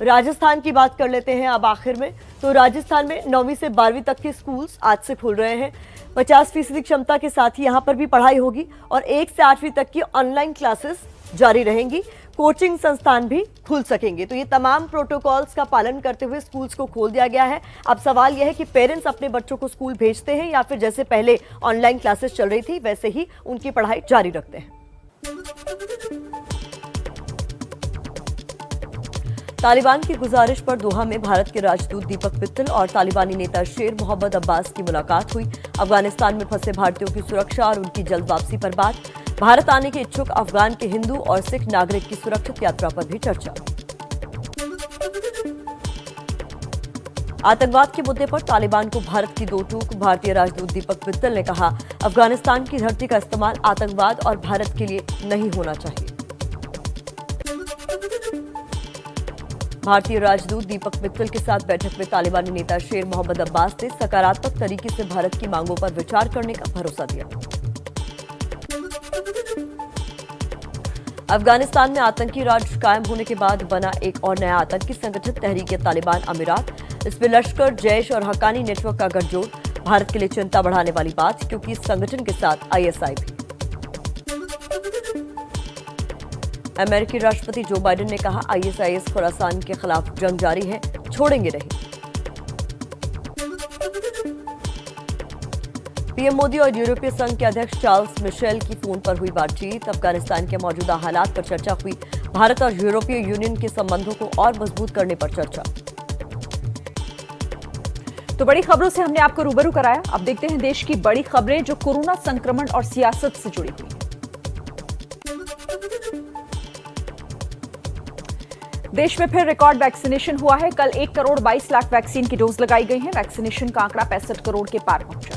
राजस्थान की बात कर लेते हैं अब आखिर में। तो राजस्थान में 9वीं से 12वीं तक के स्कूल्स आज से खुल रहे हैं। 50% क्षमता के साथ ही यहाँ पर भी पढ़ाई होगी और 1 से 8वीं तक की ऑनलाइन क्लासेस जारी रहेंगी। कोचिंग संस्थान भी खुल सकेंगे। तो ये तमाम प्रोटोकॉल्स का पालन करते हुए स्कूल्स को खोल दिया गया है। अब सवाल यह है कि पेरेंट्स अपने बच्चों को स्कूल भेजते हैं या फिर जैसे पहले ऑनलाइन क्लासेस चल रही थी वैसे ही उनकी पढ़ाई जारी रखते हैं। तालिबान की गुजारिश पर दोहा में भारत के राजदूत दीपक मित्तल और तालिबानी नेता शेर मोहम्मद अब्बास की मुलाकात हुई। अफगानिस्तान में फंसे भारतीयों की सुरक्षा और उनकी जल्द वापसी पर बात। भारत आने के इच्छुक अफगान के हिंदू और सिख नागरिक की सुरक्षित यात्रा पर भी चर्चा। आतंकवाद के मुद्दे पर तालिबान को भारत की दो टूक। भारतीय राजदूत दीपक मित्तल ने कहा, अफगानिस्तान की धरती का इस्तेमाल आतंकवाद और भारत के लिए नहीं होना चाहिए। भारतीय राजदूत दीपक मित्तल के साथ बैठक में तालिबानी नेता शेर मोहम्मद अब्बास ने सकारात्मक तरीके से भारत की मांगों पर विचार करने का भरोसा दिया। अफगानिस्तान में आतंकी राज कायम होने के बाद बना एक और नया आतंकी संगठन तहरीक-ए-तालिबान अमीरात। इसमें लश्कर, जैश और हक्कानी नेटवर्क का गठजोड़। भारत के लिए चिंता बढ़ाने वाली बात, क्योंकि इस संगठन के साथ आईएसआई भी। अमेरिकी राष्ट्रपति जो बाइडेन ने कहा, आईएसआईएस खुरासान के खिलाफ जंग जारी है, छोड़ेंगे नहीं। पीएम मोदी और यूरोपीय संघ के अध्यक्ष चार्ल्स मिशेल की फोन पर हुई बातचीत। अफगानिस्तान के मौजूदा हालात पर चर्चा हुई। भारत और यूरोपीय यूनियन के संबंधों को और मजबूत करने पर चर्चा। तो बड़ी खबरों से हमने आपको रूबरू कराया। अब देखते हैं देश की बड़ी खबरें जो कोरोना संक्रमण और सियासत से जुड़ी हुई हैं। देश में फिर रिकॉर्ड वैक्सीनेशन हुआ है। कल 1 करोड़ 22 लाख वैक्सीन की डोज लगाई गई है। वैक्सीनेशन का आंकड़ा 65 करोड़ के पार पहुंचा।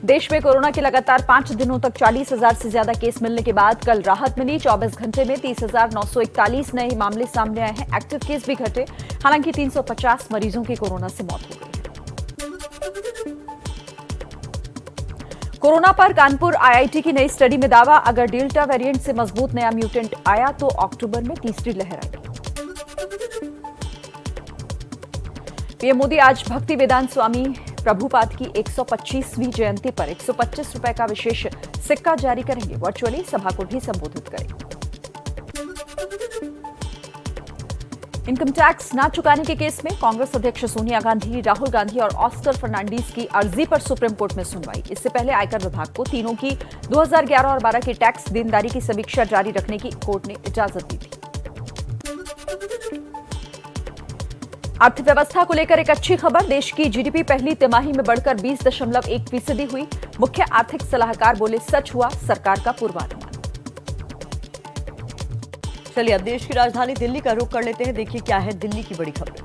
देश में कोरोना के लगातार 5 दिनों तक 40,000 से ज्यादा केस मिलने के बाद कल राहत मिली। 24 घंटे में 30,941 नए मामले सामने आए हैं। एक्टिव केस भी घटे। हालांकि 350 मरीजों की कोरोना से मौत हो गई है। कोरोना पर कानपुर आईआईटी की नई स्टडी में दावा, अगर डेल्टा वेरिएंट से मजबूत नया म्यूटेंट आया तो अक्टूबर में तीसरी लहर आएगी। पीएम मोदी आज भक्ति वेदांत स्वामी प्रभुपाद की 125वीं जयंती पर 125 रुपए का विशेष सिक्का जारी करेंगे। वर्चुअली सभा को भी संबोधित करेंगे। इनकम टैक्स ना चुकाने के केस में कांग्रेस अध्यक्ष सोनिया गांधी, राहुल गांधी और ऑस्कर फर्नांडीज की अर्जी पर सुप्रीम कोर्ट में सुनवाई। इससे पहले आयकर विभाग को तीनों की 2011 और 12 की टैक्स देनदारी की समीक्षा जारी रखने की कोर्ट ने इजाजत दी थी। अर्थव्यवस्था को लेकर एक अच्छी खबर, देश की जीडीपी पहली तिमाही में बढ़कर 20.1% हुई। मुख्य आर्थिक सलाहकार बोले, सच हुआ सरकार का पूर्वानुमान। चलिए अब देश की राजधानी दिल्ली का रुख कर लेते हैं। देखिए क्या है दिल्ली की बड़ी खबरें।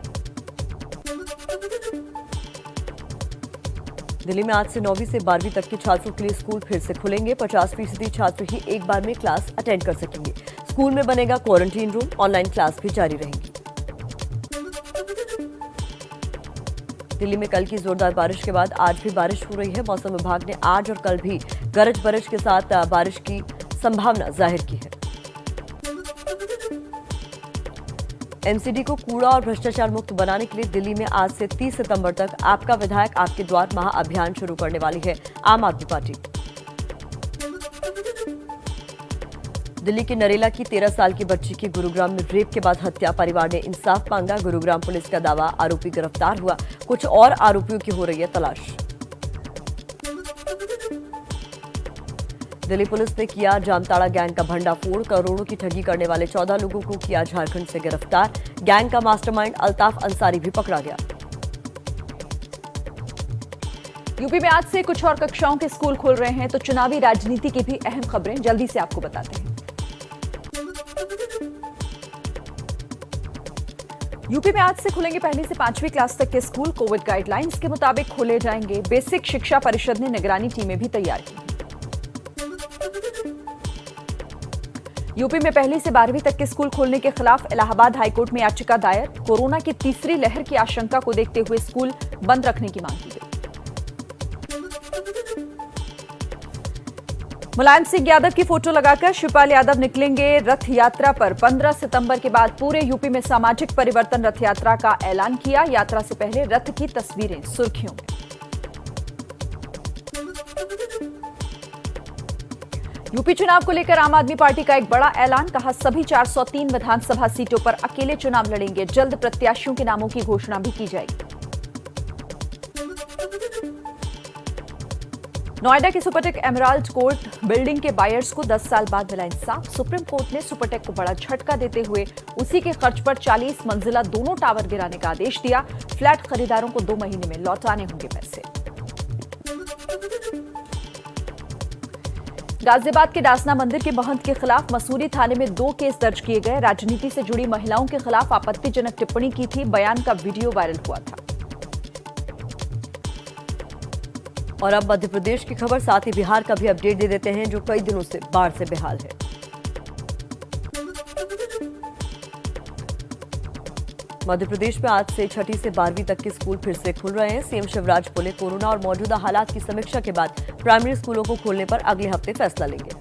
दिल्ली में आज से 9वीं से 12वीं तक के छात्रों के लिए स्कूल फिर से खुलेंगे। 50% छात्र ही एक बार में क्लास अटेंड कर सकेंगे। स्कूल में बनेगा क्वारंटीन रूम। ऑनलाइन क्लास भी जारी रहेंगी। दिल्ली में कल की जोरदार बारिश के बाद आज भी बारिश हो रही है। मौसम विभाग ने आज और कल भी गरज बरज के साथ बारिश की संभावना जाहिर की है। एमसीडी को कूड़ा और भ्रष्टाचार मुक्त बनाने के लिए दिल्ली में आज से 30 सितंबर तक आपका विधायक आपके द्वार महाअभियान शुरू करने वाली है आम आदमी पार्टी। दिल्ली के नरेला की 13 साल की बच्ची की गुरुग्राम में रेप के बाद हत्या, परिवार ने इंसाफ मांगा। गुरुग्राम पुलिस का दावा, आरोपी गिरफ्तार हुआ। कुछ और आरोपियों की हो रही है तलाश। दिल्ली पुलिस ने किया जामताड़ा गैंग का भंडाफोड़। करोड़ों की ठगी करने वाले 14 लोगों को किया झारखंड से गिरफ्तार। गैंग का मास्टरमाइंड अल्ताफ अंसारी भी पकड़ा गया। यूपी में आज से कुछ और कक्षाओं के स्कूल खुल रहे हैं, तो चुनावी राजनीति की भी अहम खबरें जल्दी से आपको बताते हैं। यूपी में आज से खुलेंगे पहली से 5वीं क्लास तक के स्कूल। कोविड गाइडलाइंस के मुताबिक खोले जाएंगे। बेसिक शिक्षा परिषद ने निगरानी टीमें भी तैयार की। यूपी में पहली से 12वीं तक के स्कूल खोलने के खिलाफ इलाहाबाद हाईकोर्ट में याचिका दायर। कोरोना की तीसरी लहर की आशंका को देखते हुए स्कूल बंद रखने की मांग की गई। मुलायम सिंह यादव की फोटो लगाकर शिवपाल यादव निकलेंगे रथ यात्रा पर। 15 सितंबर के बाद पूरे यूपी में सामाजिक परिवर्तन रथ यात्रा का ऐलान किया। यात्रा से पहले रथ की तस्वीरें सुर्खियों में। यूपी चुनाव को लेकर आम आदमी पार्टी का एक बड़ा ऐलान, कहा सभी 403 विधानसभा सीटों पर अकेले चुनाव लड़ेंगे, जल्द प्रत्याशियों के नामों की घोषणा भी की जाएगी। नोएडा की सुपरटेक एमराल्ड कोर्ट बिल्डिंग के बायर्स को 10 साल बाद मिला इंसाफ। सुप्रीम कोर्ट ने सुपरटेक को बड़ा झटका देते हुए उसी के खर्च पर 40 मंजिला दोनों टावर गिराने का आदेश दिया। फ्लैट खरीदारों को 2 महीने में लौटाने होंगे पैसे। गाजियाबाद के डासना मंदिर के महंत के खिलाफ मसूरी थाने में 2 केस दर्ज किए गए। राजनीति से जुड़ी महिलाओं के खिलाफ आपत्तिजनक टिप्पणी की थी, बयान का वीडियो वायरल हुआ था। और अब मध्य प्रदेश की खबर, साथ ही बिहार का भी अपडेट दे देते हैं, जो कई दिनों से बाढ़ से बेहाल है। मध्य प्रदेश में आज से 6ठी से 12वीं तक के स्कूल फिर से खुल रहे हैं। सीएम शिवराज बोले, कोरोना और मौजूदा हालात की समीक्षा के बाद प्राइमरी स्कूलों को खोलने पर अगले हफ्ते फैसला लेंगे।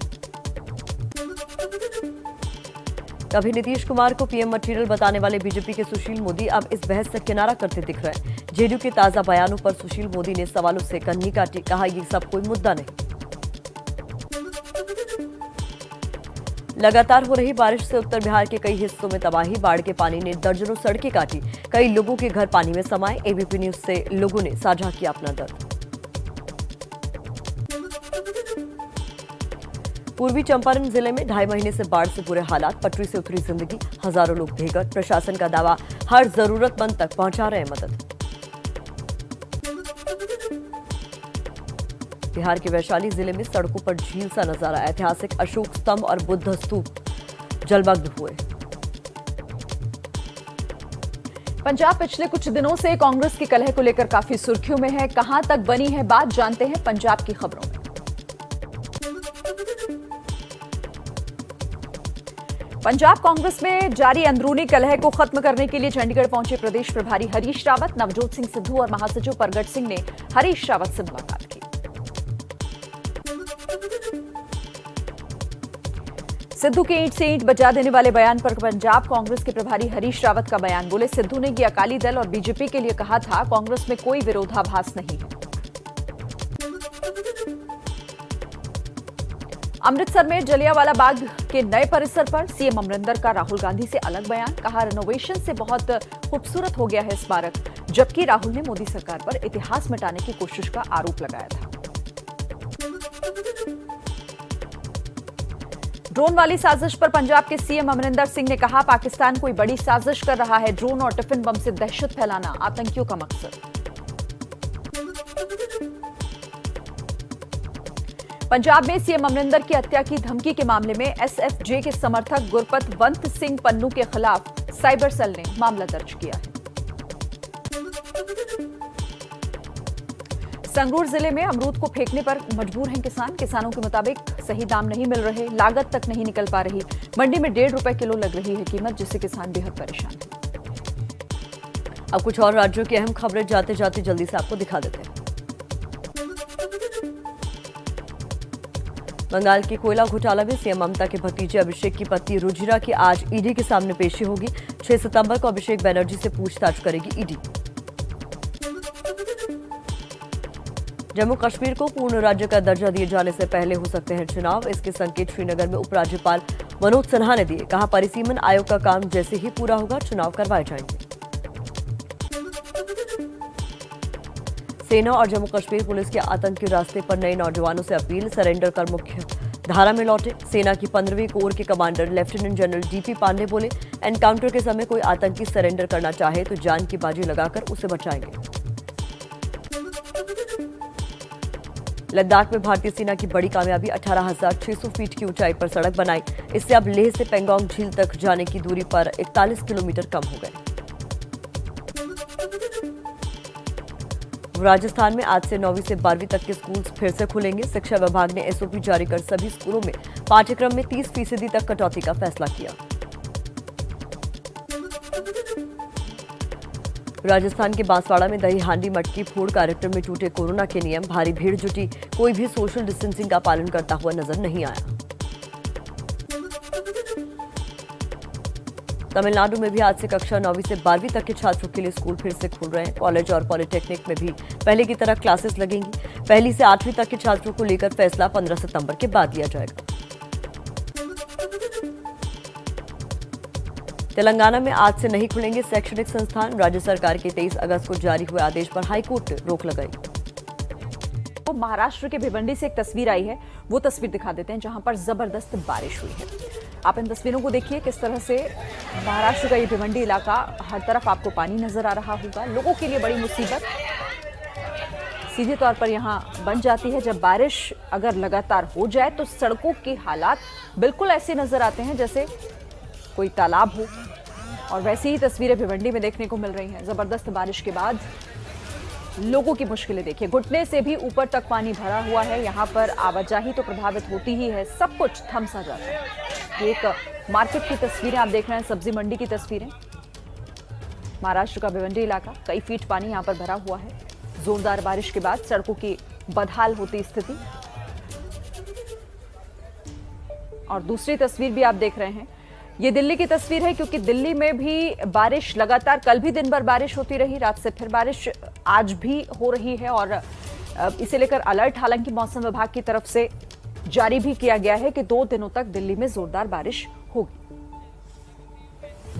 कभी नीतीश कुमार को पीएम मटेरियल बताने वाले बीजेपी के सुशील मोदी अब इस बहस से किनारा करते दिख रहे हैं। जेडीयू के ताजा बयानों पर सुशील मोदी ने सवालों से कन्नी काटी, कहा ये सब कोई मुद्दा नहीं। लगातार हो रही बारिश से उत्तर बिहार के कई हिस्सों में तबाही, बाढ़ के पानी ने दर्जनों सड़कें काटी, कई लोगों के घर पानी में समाये। एबीपी न्यूज से लोगों ने साझा किया अपना दर्द। पूर्वी चंपारण जिले में 2.5 महीने से बाढ़ से बुरे हालात, पटरी से उतरी जिंदगी, हजारों लोग बेघर। प्रशासन का दावा, हर जरूरतमंद तक पहुंचा रहे हैं मदद। बिहार के वैशाली जिले में सड़कों पर झील सा नजारा, ऐतिहासिक अशोक स्तंभ और बुद्ध स्तूप जलमग्न हुए। पंजाब पिछले कुछ दिनों से कांग्रेस की कलह को लेकर काफी सुर्खियों में है। कहां तक बनी है बात, जानते हैं पंजाब की खबरों में। पंजाब कांग्रेस में जारी अंदरूनी कलह को खत्म करने के लिए चंडीगढ़ पहुंचे प्रदेश प्रभारी हरीश रावत। नवजोत सिंह सिद्धू और महासचिव परगट सिंह ने हरीश रावत से मुलाकात की। सिद्धू के ईंट से ईंट बजा देने वाले बयान पर पंजाब कांग्रेस के प्रभारी हरीश रावत का बयान, बोले सिद्धू ने ये अकाली दल और बीजेपी के लिए कहा था, कांग्रेस में कोई विरोधाभास नहीं है। अमृतसर में जलियांवाला बाग के नए परिसर पर सीएम अमरिंदर का राहुल गांधी से अलग बयान, कहा रिनोवेशन से बहुत खूबसूरत हो गया है स्मारक, जबकि राहुल ने मोदी सरकार पर इतिहास मिटाने की कोशिश का आरोप लगाया था। ड्रोन वाली साजिश पर पंजाब के सीएम अमरिंदर सिंह ने कहा, पाकिस्तान कोई बड़ी साजिश कर रहा है, ड्रोन और टिफिन बम से दहशत फैलाना आतंकियों का मकसद। पंजाब में सीएम अमरिंदर की हत्या की धमकी के मामले में एसएफजे के समर्थक गुरपतवंत सिंह पन्नू के खिलाफ साइबर सेल ने मामला दर्ज किया है। संगरूर जिले में अमरूद को फेंकने पर मजबूर हैं किसान। किसानों के मुताबिक सही दाम नहीं मिल रहे, लागत तक नहीं निकल पा रही। मंडी में 1.5 रुपए किलो लग रही है कीमत, जिससे किसान बेहद परेशान है। अब कुछ और राज्यों की अहम खबरें जाते जाते जल्दी से आपको दिखा देते हैं। बंगाल के कोयला घोटाला में सीएम ममता के भतीजे अभिषेक की पत्नी रुजिरा की आज ईडी के सामने पेशी होगी। 6 सितंबर को अभिषेक बनर्जी से पूछताछ करेगी ईडी। जम्मू कश्मीर को पूर्ण राज्य का दर्जा दिए जाने से पहले हो सकते हैं चुनाव, इसके संकेत श्रीनगर में उपराज्यपाल मनोज सिन्हा ने दिए। कहा, परिसीमन आयोग का काम जैसे ही पूरा होगा चुनाव करवाए जाएंगे। सेना और जम्मू कश्मीर पुलिस के आतंकी रास्ते पर नए नौजवानों से अपील, सरेंडर कर मुख्य धारा में लौटे। सेना की 15वीं कोर के commander lieutenant general DP Pandey बोले, एनकाउंटर के समय कोई आतंकी सरेंडर करना चाहे तो जान की बाजी लगाकर उसे बचाएंगे। लद्दाख में भारतीय सेना की बड़ी कामयाबी, 18,600 फीट की ऊंचाई पर सड़क बनाई। इससे अब लेह से पेंगोंग झील तक जाने की दूरी पर 41 किलोमीटर कम हो गए। राजस्थान में आज से 9वीं से 12वीं तक के स्कूल फिर से खुलेंगे। शिक्षा विभाग ने एसओपी जारी कर सभी स्कूलों में पाठ्यक्रम में 30% तक कटौती का फैसला किया। राजस्थान के बांसवाड़ा में दही हांडी मटकी फोड़ कार्यक्रम में टूटे कोरोना के नियम, भारी भीड़ जुटी, कोई भी सोशल डिस्टेंसिंग का पालन करता हुआ नजर नहीं आया। तमिलनाडु में भी आज से कक्षा 9वीं से 12वीं तक के छात्रों के लिए स्कूल फिर से खुल रहे हैं। कॉलेज और पॉलिटेक्निक में भी पहले की तरह क्लासेस लगेंगी। 1ली से 8वीं तक के छात्रों को लेकर फैसला 15 सितंबर के बाद लिया जाएगा। तेलंगाना में आज से नहीं खुलेंगे शैक्षणिक संस्थान। राज्य सरकार के 23 अगस्त को जारी हुए आदेश पर हाईकोर्ट ने रोक लगाई। तो महाराष्ट्र के भिवंडी से एक तस्वीर आई है, वो तस्वीर दिखा देते हैं जहां पर जबरदस्त बारिश हुई है। आप इन तस्वीरों को देखिए, किस तरह से महाराष्ट्र का ये भिवंडी इलाका, हर तरफ आपको पानी नजर आ रहा होगा। लोगों के लिए बड़ी मुसीबत सीधे तौर पर यहां बन जाती है जब बारिश अगर लगातार हो जाए तो सड़कों के हालात बिल्कुल ऐसे नजर आते हैं जैसे कोई तालाब हो। और वैसी ही तस्वीरें भिवंडी में देखने को मिल रही हैं। जबरदस्त बारिश के बाद लोगों की मुश्किलें देखिए, घुटने से भी ऊपर तक पानी भरा हुआ है। यहाँ पर आवाजाही तो प्रभावित होती ही है, सब कुछ थम सा जाता है। एक मार्केट की तस्वीरें आप देख रहे हैं, सब्जी मंडी की तस्वीरें। महाराष्ट्र का भिवंडी इलाका, कई फीट पानी यहाँ पर भरा हुआ है। जोरदार बारिश के बाद सड़कों की बदहाल होती स्थिति। और दूसरी तस्वीर भी आप देख रहे हैं, ये दिल्ली की तस्वीर है, क्योंकि दिल्ली में भी बारिश लगातार, कल भी दिन भर बारिश होती रही, रात से फिर बारिश आज भी हो रही है। और इसे लेकर अलर्ट हालांकि मौसम विभाग की तरफ से जारी भी किया गया है कि 2 दिनों तक दिल्ली में जोरदार बारिश होगी।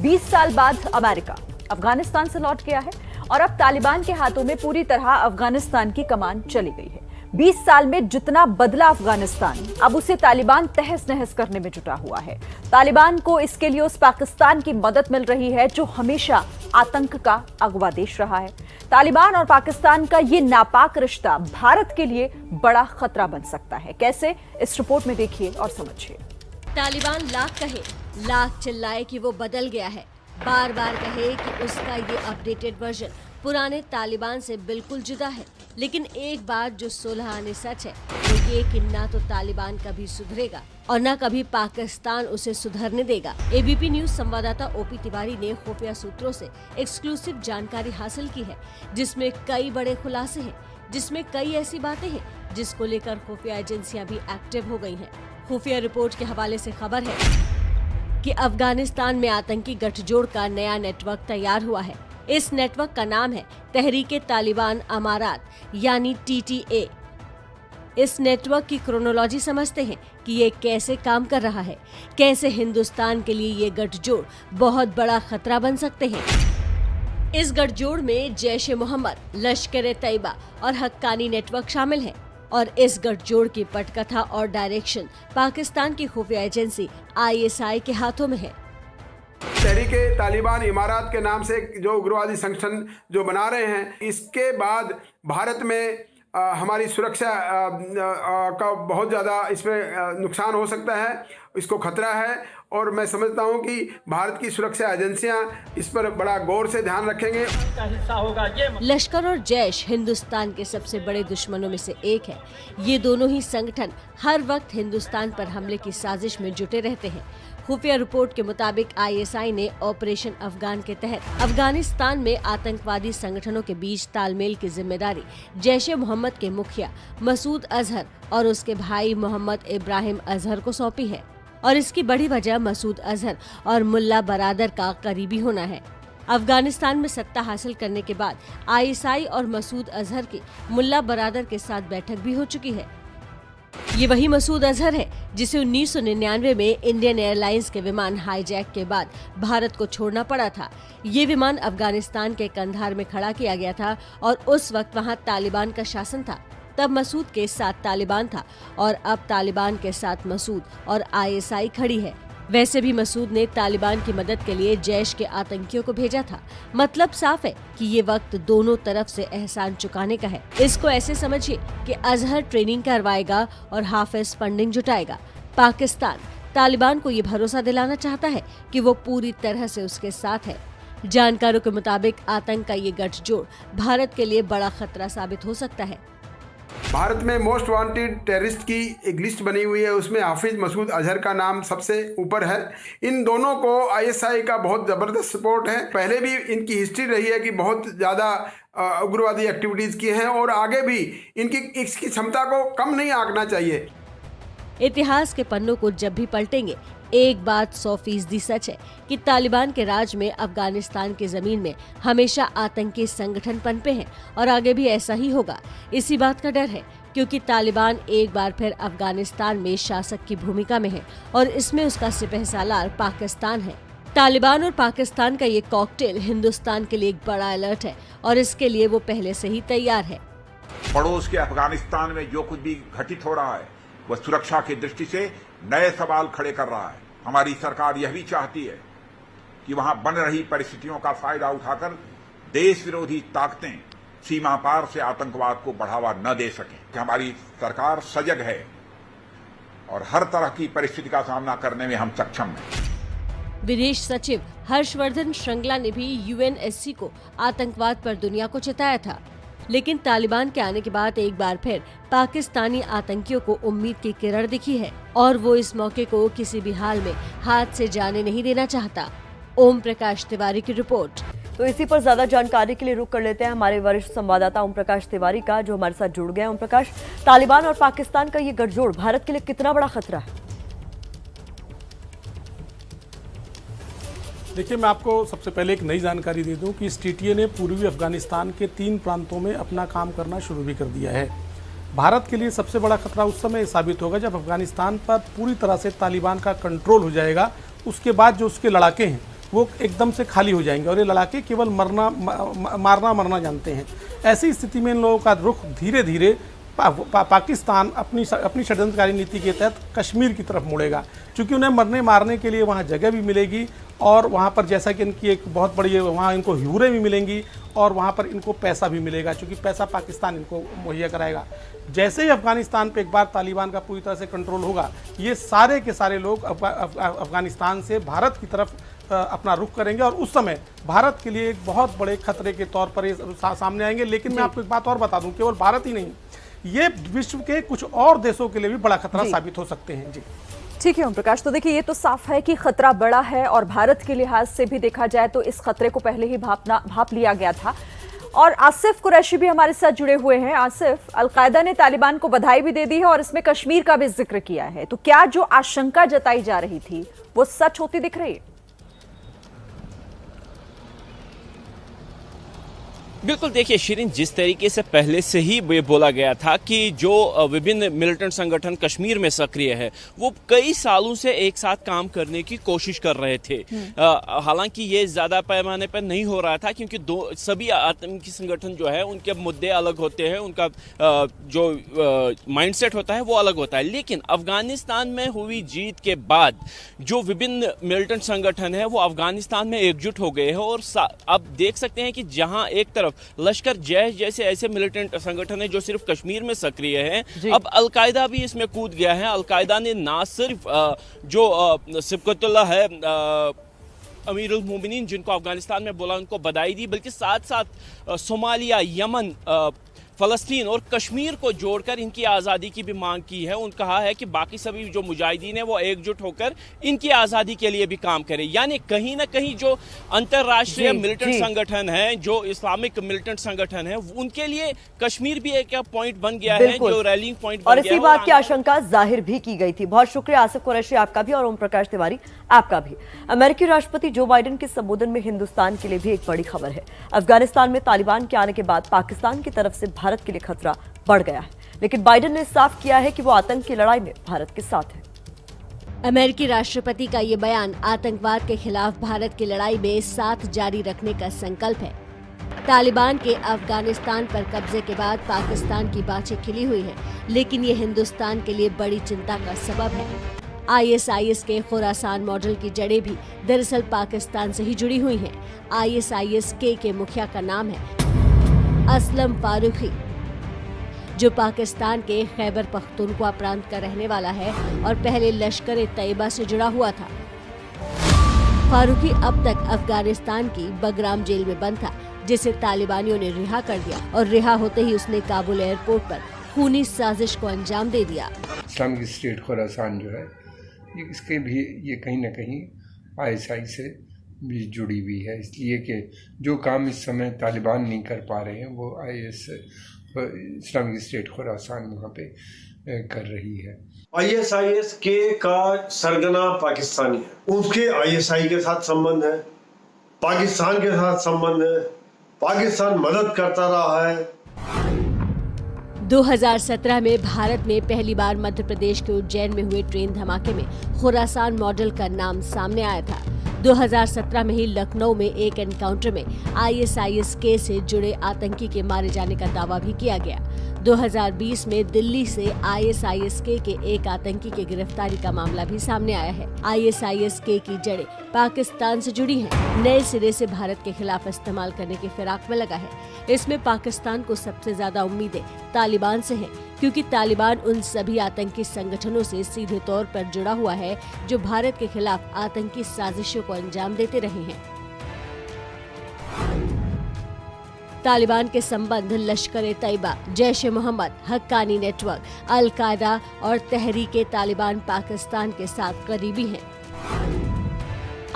20 साल बाद अमेरिका अफगानिस्तान से लौट गया है और अब तालिबान के हाथों में पूरी तरह अफगानिस्तान की कमान चली गई है। 20 साल में जितना बदला अफगानिस्तान, अब उसे तालिबान तहस नहस करने में जुटा हुआ है। तालिबान को इसके लिए उस पाकिस्तान की मदद मिल रही है जो हमेशा आतंक का अगवा देश रहा है। तालिबान और पाकिस्तान का ये नापाक रिश्ता भारत के लिए बड़ा खतरा बन सकता है। कैसे, इस रिपोर्ट में देखिए और समझिए। तालिबान लाख कहे, लाख चिल्लाए कि वो बदल गया है, बार बार कहे कि उसका ये अपडेटेड वर्जन पुराने तालिबान से बिल्कुल जुदा है, लेकिन एक बात जो सुलह आने सच है वो ये कि ना तो तालिबान कभी सुधरेगा और ना कभी पाकिस्तान उसे सुधरने देगा। एबीपी न्यूज संवाददाता ओपी तिवारी ने खुफिया सूत्रों से एक्सक्लूसिव जानकारी हासिल की है, जिसमें कई बड़े खुलासे हैं, जिसमें कई ऐसी बातें हैं जिसको लेकर खुफिया एजेंसियां भी एक्टिव हो गई हैं। खुफिया रिपोर्ट के हवाले से खबर है कि अफगानिस्तान में आतंकी गठजोड़ का नया नेटवर्क तैयार हुआ है। इस नेटवर्क का नाम है तहरीके तालिबान अमारात यानी TTA। इस नेटवर्क की क्रोनोलॉजी समझते हैं कि ये कैसे काम कर रहा है, कैसे हिंदुस्तान के लिए ये गठजोड़ बहुत बड़ा खतरा बन सकते हैं। इस गठजोड़ में जैश ए मोहम्मद, लश्कर-ए तैयबा और हक्कानी नेटवर्क शामिल है और इस गठजोड़ की पटकथा और डायरेक्शन पाकिस्तान की खुफिया एजेंसी ISI के हाथों में है। तहरीके तालिबान इमारात के नाम से जो उग्रवादी संगठन जो बना रहे हैं, इसके बाद भारत में हमारी सुरक्षा का बहुत ज़्यादा इसमें नुकसान हो सकता है, इसको खतरा है। और मैं समझता हूं कि भारत की सुरक्षा एजेंसियां इस पर बड़ा गौर से ध्यान रखेंगे। लश्कर और जैश हिंदुस्तान के सबसे बड़े दुश्मनों में से एक है। ये दोनों ही संगठन हर वक्त हिंदुस्तान पर हमले की साजिश में जुटे रहते हैं। खुफिया रिपोर्ट के मुताबिक ISI ने ऑपरेशन अफगान के तहत अफगानिस्तान में आतंकवादी संगठनों के बीच तालमेल की जिम्मेदारी जैश ए मोहम्मद के मुखिया मसूद अजहर और उसके भाई मोहम्मद इब्राहिम अजहर को सौंपी है। और इसकी बड़ी वजह मसूद अजहर और मुल्ला बरादर का करीबी होना है। अफगानिस्तान में सत्ता हासिल करने के बाद ISI और मसूद अजहर की मुल्ला बरादर के साथ बैठक भी हो चुकी है। ये वही मसूद अजहर है जिसे 1999 में इंडियन एयरलाइंस के विमान हाईजैक के बाद भारत को छोड़ना पड़ा था। ये विमान अफगानिस्तान के कंधार में खड़ा किया गया था और उस वक्त वहाँ तालिबान का शासन था। तब मसूद के साथ तालिबान था और अब तालिबान के साथ मसूद और ISI खड़ी है। वैसे भी मसूद ने तालिबान की मदद के लिए जैश के आतंकियों को भेजा था। मतलब साफ है कि ये वक्त दोनों तरफ से एहसान चुकाने का है। इसको ऐसे समझिए कि अजहर ट्रेनिंग करवाएगा और हाफिज फंडिंग जुटाएगा। पाकिस्तान तालिबान को ये भरोसा दिलाना चाहता है कि वो पूरी तरह से उसके साथ है। जानकारों के मुताबिक आतंक का ये गठजोड़ भारत के लिए बड़ा खतरा साबित हो सकता है। भारत में मोस्ट वांटेड टेररिस्ट की एक लिस्ट बनी हुई है, उसमें हाफिज मसूद अजहर का नाम सबसे ऊपर है। इन दोनों को ISI का बहुत ज़बरदस्त सपोर्ट है। पहले भी इनकी हिस्ट्री रही है कि बहुत ज़्यादा उग्रवादी एक्टिविटीज़ की हैं और आगे भी इसकी क्षमता को कम नहीं आंकना चाहिए। इतिहास के पन्नों को जब भी पलटेंगे, एक बात 100% सच है कि तालिबान के राज में अफगानिस्तान की जमीन में हमेशा आतंकी संगठन पनपे हैं और आगे भी ऐसा ही होगा। इसी बात का डर है क्योंकि तालिबान एक बार फिर अफगानिस्तान में शासक की भूमिका में है और इसमें उसका सिपहसालार पाकिस्तान है। तालिबान और पाकिस्तान का ये कॉकटेल हिंदुस्तान के लिए एक बड़ा अलर्ट है और इसके लिए वो पहले से ही तैयार है। पड़ोस के अफगानिस्तान में जो कुछ भी घटित हो रहा है वह सुरक्षा की दृष्टि से नए सवाल खड़े कर रहा है। हमारी सरकार यह भी चाहती है कि वहां बन रही परिस्थितियों का फायदा उठाकर देश विरोधी ताकतें सीमा पार से आतंकवाद को बढ़ावा न दे सकें। हमारी सरकार सजग है और हर तरह की परिस्थिति का सामना करने में हम सक्षम हैं। विदेश सचिव हर्षवर्धन श्रृंगला ने भी यूएनएससी को आतंकवाद पर दुनिया को चिताया था, लेकिन तालिबान के आने के बाद एक बार फिर पाकिस्तानी आतंकियों को उम्मीद की किरण दिखी है और वो इस मौके को किसी भी हाल में हाथ से जाने नहीं देना चाहता। ओम प्रकाश तिवारी की रिपोर्ट। तो इसी पर ज्यादा जानकारी के लिए रुख कर लेते हैं हमारे वरिष्ठ संवाददाता ओम प्रकाश तिवारी का, जो हमारे साथ जुड़ गए हैं। ओम प्रकाश, तालिबान और पाकिस्तान का ये गठजोड़ भारत के लिए कितना बड़ा खतरा है? देखिए, मैं आपको सबसे पहले एक नई जानकारी दे दूं कि इस टीटीए ने पूर्वी अफगानिस्तान के 3 प्रांतों में अपना काम करना शुरू भी कर दिया है। भारत के लिए सबसे बड़ा खतरा उस समय साबित होगा जब अफगानिस्तान पर पूरी तरह से तालिबान का कंट्रोल हो जाएगा। उसके बाद जो उसके लड़ाके हैं वो एकदम से खाली हो जाएंगे और ये लड़ाके केवल मारना मरना जानते हैं। ऐसी स्थिति में इन लोगों का रुख धीरे धीरे पाकिस्तान अपनी षड्यंत्रकारी नीति के तहत कश्मीर की तरफ मुड़ेगा, क्योंकि उन्हें मरने मारने के लिए वहाँ जगह भी मिलेगी और वहाँ पर जैसा कि इनकी एक बहुत बड़ी वहाँ इनको ह्यूरें भी मिलेंगी और वहाँ पर इनको पैसा भी मिलेगा, क्योंकि पैसा पाकिस्तान इनको मुहैया कराएगा। जैसे ही अफगानिस्तान पे एक बार तालिबान का पूरी तरह से कंट्रोल होगा, ये सारे के सारे लोग अफगानिस्तान से भारत की तरफ अपना रुख करेंगे और उस समय भारत के लिए एक बहुत बड़े खतरे के तौर पर ये सामने आएंगे। लेकिन मैं आपको एक बात और बता दूं, केवल भारत ही नहीं, ये विश्व के कुछ और देशों के लिए भी बड़ा खतरा साबित हो सकते हैं। जी ठीक है ओम प्रकाश, तो देखिए ये तो साफ है कि खतरा बड़ा है और भारत के लिहाज से भी देखा जाए तो इस खतरे को पहले ही भाप लिया गया था। और आसिफ कुरैशी भी हमारे साथ जुड़े हुए हैं। आसिफ, अलकायदा ने तालिबान को बधाई भी दे दी है और इसमें कश्मीर का भी जिक्र किया है, तो क्या जो आशंका जताई जा रही थी वो सच होती दिख रही है? बिल्कुल, देखिए शिरीन, जिस तरीके से पहले से ही बोला गया था कि जो विभिन्न मिलिटेंट संगठन कश्मीर में सक्रिय है वो कई सालों से एक साथ काम करने की कोशिश कर रहे थे। हालांकि ये ज़्यादा पैमाने पर नहीं हो रहा था, क्योंकि सभी आतंकी संगठन जो है उनके मुद्दे अलग होते हैं, उनका जो माइंडसेट होता है वो अलग होता है। लेकिन अफगानिस्तान में हुई जीत के बाद जो विभिन्न मिलिटेंट संगठन है वो अफगानिस्तान में एकजुट हो गए हैं और अब देख सकते हैं कि जहाँ एक तरफ लश्कर जैश जैसे ऐसे मिलिटेंट संगठन है जो सिर्फ कश्मीर में सक्रिय हैं, अब अलकायदा भी इसमें कूद गया है। अलकायदा ने ना सिर्फ जो सिबकतुल्लाह है अमीरुल मोमिनीन जिनको अफगानिस्तान में बोला उनको बधाई दी, बल्कि साथ साथ सोमालिया, यमन, फ़लस्तीन और कश्मीर को जोड़कर इनकी आज़ादी की भी मांग की है। उन्होंने कहा है कि बाकी सभी जो मुजाहिदीन हैं वो एकजुट होकर इनकी आज़ादी के लिए भी काम करें। यानी कहीं ना कहीं जो अंतर्राष्ट्रीय मिलिटेंट संगठन है, जो इस्लामिक मिलिटेंट संगठन है, उनके लिए कश्मीर भी एक पॉइंट बन गया है, जो रैलिंग पॉइंट और इसी बात की आशंका जाहिर भी की गई थी। बहुत शुक्रिया आसिफ कुरैशी आपका भी और ओम प्रकाश तिवारी आपका भी। अमेरिकी राष्ट्रपति जो बाइडेन के संबोधन में हिंदुस्तान के लिए भी एक बड़ी खबर है। अफगानिस्तान में तालिबान के आने के बाद पाकिस्तान की तरफ से भारत के लिए खतरा बढ़ गया है, लेकिन बाइडेन ने साफ किया है कि वो आतंक की लड़ाई में भारत के साथ है। अमेरिकी राष्ट्रपति का ये बयान आतंकवाद के खिलाफ भारत की लड़ाई में साथ जारी रखने का संकल्प है। तालिबान के अफगानिस्तान पर कब्जे के बाद पाकिस्तान की बातें खिली हुई है, लेकिन ये हिंदुस्तान के लिए बड़ी चिंता का सबब है। ISIS के खुरासान मॉडल की जड़ें भी दरअसल पाकिस्तान से ही जुड़ी हुई हैं। ISIS के मुखिया का नाम है असलम फारूकी, जो पाकिस्तान के खैबर पख्तूनख्वा प्रांत का रहने वाला है और पहले लश्कर तैयबा से जुड़ा हुआ था। फारूकी अब तक अफगानिस्तान की बगराम जेल में बंद था, जिसे तालिबानियों ने रिहा कर दिया और रिहा होते ही उसने काबुल एयरपोर्ट पर खूनी साजिश को अंजाम दे दिया। इस्लामिक स्टेट खुरासान जो है इसके भी ये कहीं ना कहीं ISI से भी जुड़ी हुई है, इसलिए कि जो काम इस समय तालिबान नहीं कर पा रहे हैं वो इस्लामिक स्टेट खुरासान वहाँ पे कर रही है। ISIS के का सरगना पाकिस्तानी है, उसके ISI के साथ संबंध है, पाकिस्तान के साथ संबंध है, पाकिस्तान मदद करता रहा है। 2017 में भारत में पहली बार मध्य प्रदेश के उज्जैन में हुए ट्रेन धमाके में खुरासान मॉडल का नाम सामने आया था। 2017 में ही लखनऊ में एक एनकाउंटर में ISIS-K से जुड़े आतंकी के मारे जाने का दावा भी किया गया। 2020 में दिल्ली से ISIS-K के एक आतंकी की गिरफ्तारी का मामला भी सामने आया है। ISIS-K की जड़ें पाकिस्तान से जुड़ी हैं। नए सिरे से भारत के खिलाफ इस्तेमाल करने की फिराक में लगा है। इसमें पाकिस्तान को सबसे ज्यादा उम्मीदें तालिबान से हैं, क्योंकि तालिबान उन सभी आतंकी संगठनों से सीधे तौर पर जुड़ा हुआ है जो भारत के खिलाफ आतंकी साजिशों को अंजाम देते रहे हैं। तालिबान के संबंध लश्कर-ए-तैयबा, जैश-ए-मोहम्मद, हक्कानी नेटवर्क, अल-कायदा और तहरीक-ए-तालिबान पाकिस्तान के साथ करीबी हैं।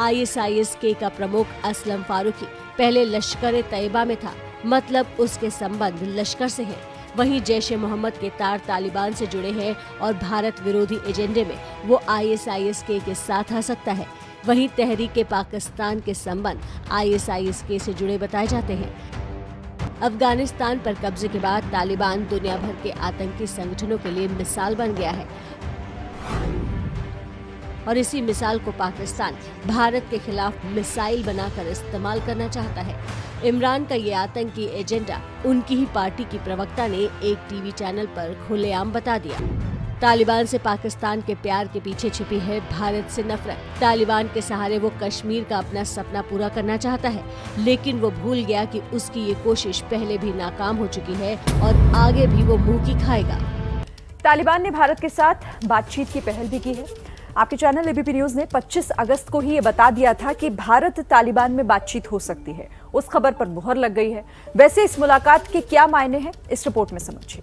ISIS-K का प्रमुख असलम फारूकी पहले लश्कर-ए-तैयबा में था, मतलब उसके संबंध लश्कर से हैं। वहीं जैश-ए-मोहम्मद के तार तालिबान से जुड़े हैं और भारत विरोधी एजेंडे में वो ISIS-K के साथ आ सकता है। वहीं तहरीक-ए-पाकिस्तान के संबंध ISIS-K से जुड़े बताए जाते हैं। अफगानिस्तान पर कब्जे के बाद तालिबान दुनिया भर के आतंकी संगठनों के लिए मिसाल बन गया है और इसी मिसाल को पाकिस्तान भारत के खिलाफ मिसाइल बनाकर इस्तेमाल करना चाहता है। इमरान का ये आतंकी एजेंडा उनकी ही पार्टी की प्रवक्ता ने एक टीवी चैनल पर खुलेआम बता दिया। तालिबान से पाकिस्तान के प्यार के पीछे छिपी है भारत से नफरत। तालिबान के सहारे वो कश्मीर का अपना सपना पूरा करना चाहता है, लेकिन वो भूल गया कि उसकी ये कोशिश पहले भी नाकाम हो चुकी है और आगे भी वो मुंह की खाएगा। तालिबान ने भारत के साथ बातचीत की पहल भी की है। आपके चैनल ABP न्यूज ने 25 अगस्त को ही ये बता दिया था कि भारत तालिबान में बातचीत हो सकती है। उस खबर पर मुहर लग गई है। वैसे इस मुलाकात के क्या मायने हैं, इस रिपोर्ट में समझिए।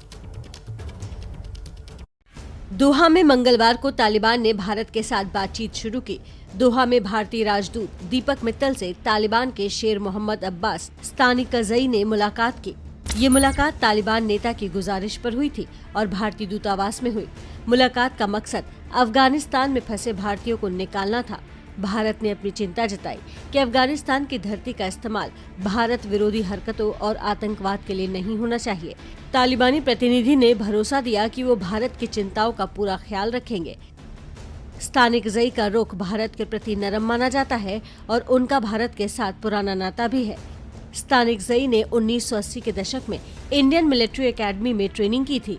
दोहा में मंगलवार को तालिबान ने भारत के साथ बातचीत शुरू की। दोहा में भारतीय राजदूत दीपक मित्तल से तालिबान के शेर मोहम्मद अब्बास स्तानिकज़ई ने मुलाकात की। ये मुलाकात तालिबान नेता की गुजारिश पर हुई थी और भारतीय दूतावास में हुई। मुलाकात का मकसद अफगानिस्तान में फंसे भारतीयों को निकालना था। भारत ने अपनी चिंता जताई कि अफगानिस्तान की धरती का इस्तेमाल भारत विरोधी हरकतों और आतंकवाद के लिए नहीं होना चाहिए। तालिबानी प्रतिनिधि ने भरोसा दिया कि वो भारत की चिंताओं का पूरा ख्याल रखेंगे। स्तानिकज़ई का रुख भारत के प्रति नरम माना जाता है और उनका भारत के साथ पुराना नाता भी है। स्तानिकज़ई ने 1980 के दशक में इंडियन मिलिट्री एकेडमी में ट्रेनिंग की थी।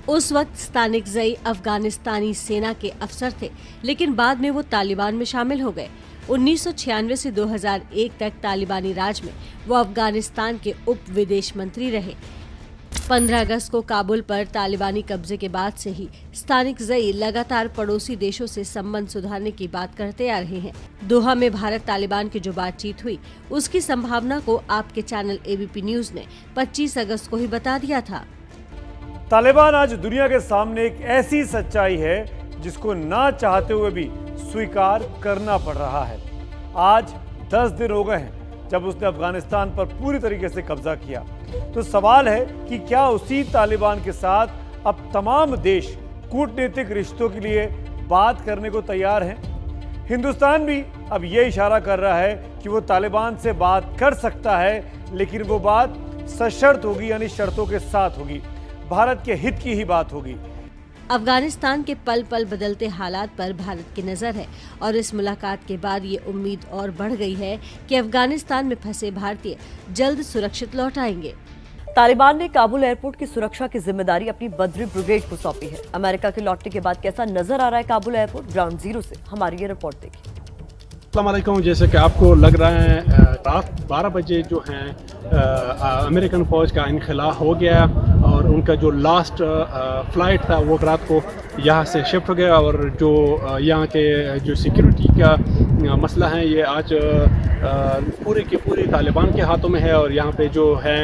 उस वक्त स्तानिकज़ई अफगानिस्तानी सेना के अफसर थे, लेकिन बाद में वो तालिबान में शामिल हो गए। 1996 से 2001 तक तालिबानी राज में वो अफगानिस्तान के उप विदेश मंत्री रहे। 15 अगस्त को काबुल पर तालिबानी कब्जे के बाद से ही स्तानिकज़ई लगातार पड़ोसी देशों से संबंध सुधारने की बात करते आ रहे हैं। दोहा में भारत तालिबान की जो बातचीत हुई, उसकी संभावना को आपके चैनल ABP न्यूज ने 25 अगस्त को ही बता दिया था। तालिबान आज दुनिया के सामने एक ऐसी सच्चाई है जिसको ना चाहते हुए भी स्वीकार करना पड़ रहा है। आज 10 दिन हो गए हैं जब उसने अफगानिस्तान पर पूरी तरीके से कब्जा किया। तो सवाल है कि क्या उसी तालिबान के साथ अब तमाम देश कूटनीतिक रिश्तों के लिए बात करने को तैयार हैं? हिंदुस्तान भी अब ये इशारा कर रहा है कि वो तालिबान से बात कर सकता है, लेकिन वो बात सशर्त होगी, यानी शर्तों के साथ होगी। भारत के हित की ही बात होगी। अफगानिस्तान के पल पल बदलते हालात पर भारत की नजर है और इस मुलाकात के बाद ये उम्मीद और बढ़ गई है कि अफगानिस्तान में फंसे भारतीय जल्द सुरक्षित लौट आएंगे। तालिबान ने काबुल एयरपोर्ट की सुरक्षा की जिम्मेदारी अपनी बद्री ब्रिगेड को सौंपी है। अमेरिका के लौटने के बाद कैसा नजर आ रहा है काबुल एयरपोर्ट, ग्राउंड जीरो से हमारी ये रिपोर्ट देखिए। अस्सलामुअलैकुम। जैसे कि आपको लग रहा है रात 12 बजे जो हैं अमेरिकन फौज का इनखला हो गया और उनका जो लास्ट फ्लाइट था वो रात को यहाँ से शिफ्ट हो गया और जो यहाँ के जो सिक्योरिटी का मसला है ये आज पूरे के पूरे तालिबान के हाथों में है। और यहाँ पे जो है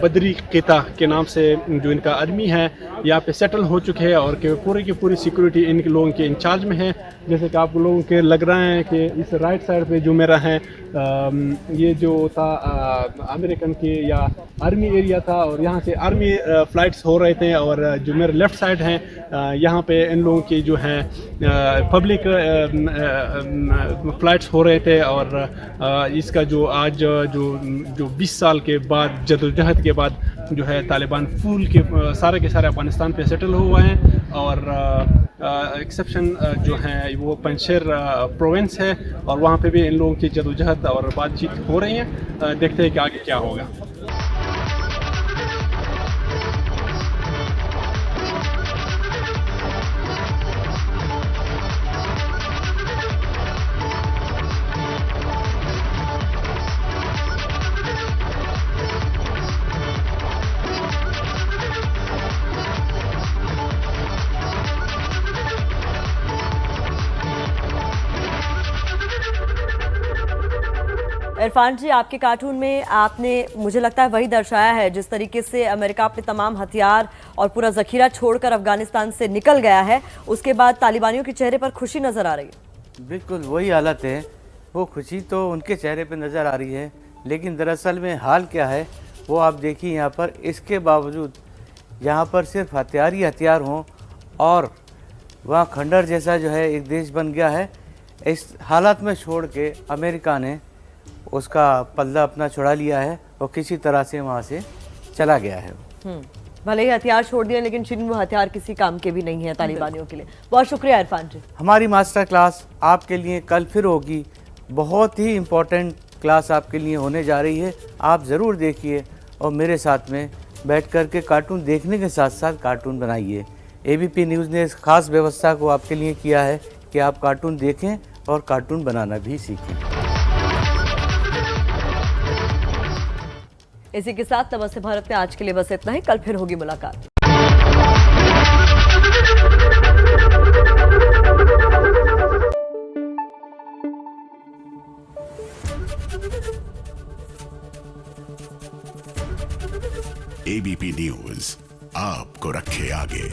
बदरी क़िता के नाम से जो इनका आर्मी है यहाँ पे सेटल हो चुके हैं और पूरी की पूरी सिक्योरिटी इन लोगों के इंचार्ज में है। जैसे कि आप लोगों के लग रहा है कि इस राइट साइड पे जो मेरा है ये जो था अमेरिकन के या आर्मी एरिया था और यहाँ से आर्मी फ्लाइट्स हो रहे थे और जो मेरे लेफ़्ट साइड हैं यहाँ पे इन लोगों की जो है पब्लिक फ्लाइट्स हो रहे थे और इसका जो आज जो 20 साल के बाद जदोजहद के बाद जो है तालिबान फूल के सारे अफगानिस्तान पे सेटल हुए हैं और एक्सेप्शन जो है वो पंजशेर प्रोविंस है और वहाँ पे भी इन लोगों की जदोजहद और बातचीत हो रही है। देखते हैं कि आगे क्या होगा। इरफान जी, आपके कार्टून में आपने मुझे लगता है वही दर्शाया है जिस तरीके से अमेरिका अपने तमाम हथियार और पूरा जखीरा छोड़कर अफगानिस्तान से निकल गया है, उसके बाद तालिबानियों के चेहरे पर खुशी नजर आ रही है। बिल्कुल वही हालत है, वो खुशी तो उनके चेहरे पर नज़र आ रही है, लेकिन दरअसल में हाल क्या है वो आप देखिए यहाँ पर। इसके बावजूद यहाँ पर सिर्फ हथियार ही हथियार हों और वहाँ खंडर जैसा जो है एक देश बन गया है। इस हालत में छोड़ के अमेरिका ने उसका पल्ला अपना छुड़ा लिया है और किसी तरह से वहाँ से चला गया है। भले ही हथियार छोड़ दिए लेकिन जिन वो हथियार किसी काम के भी नहीं है तालिबानियों के लिए। बहुत शुक्रिया इरफान जी। हमारी मास्टर क्लास आपके लिए कल फिर होगी, बहुत ही इम्पोर्टेंट क्लास आपके लिए होने जा रही है। आप ज़रूर देखिए और मेरे साथ में बैठ कर के कार्टून देखने के साथ साथ कार्टून बनाइए। ABP न्यूज़ ने इस खास व्यवस्था को आपके लिए किया है कि आप कार्टून देखें और कार्टून बनाना भी सीखें। इसी के साथ नमस्ते भारत में आज के लिए बस इतना ही। कल फिर होगी मुलाकात। ABP न्यूज़ आपको रखे आगे।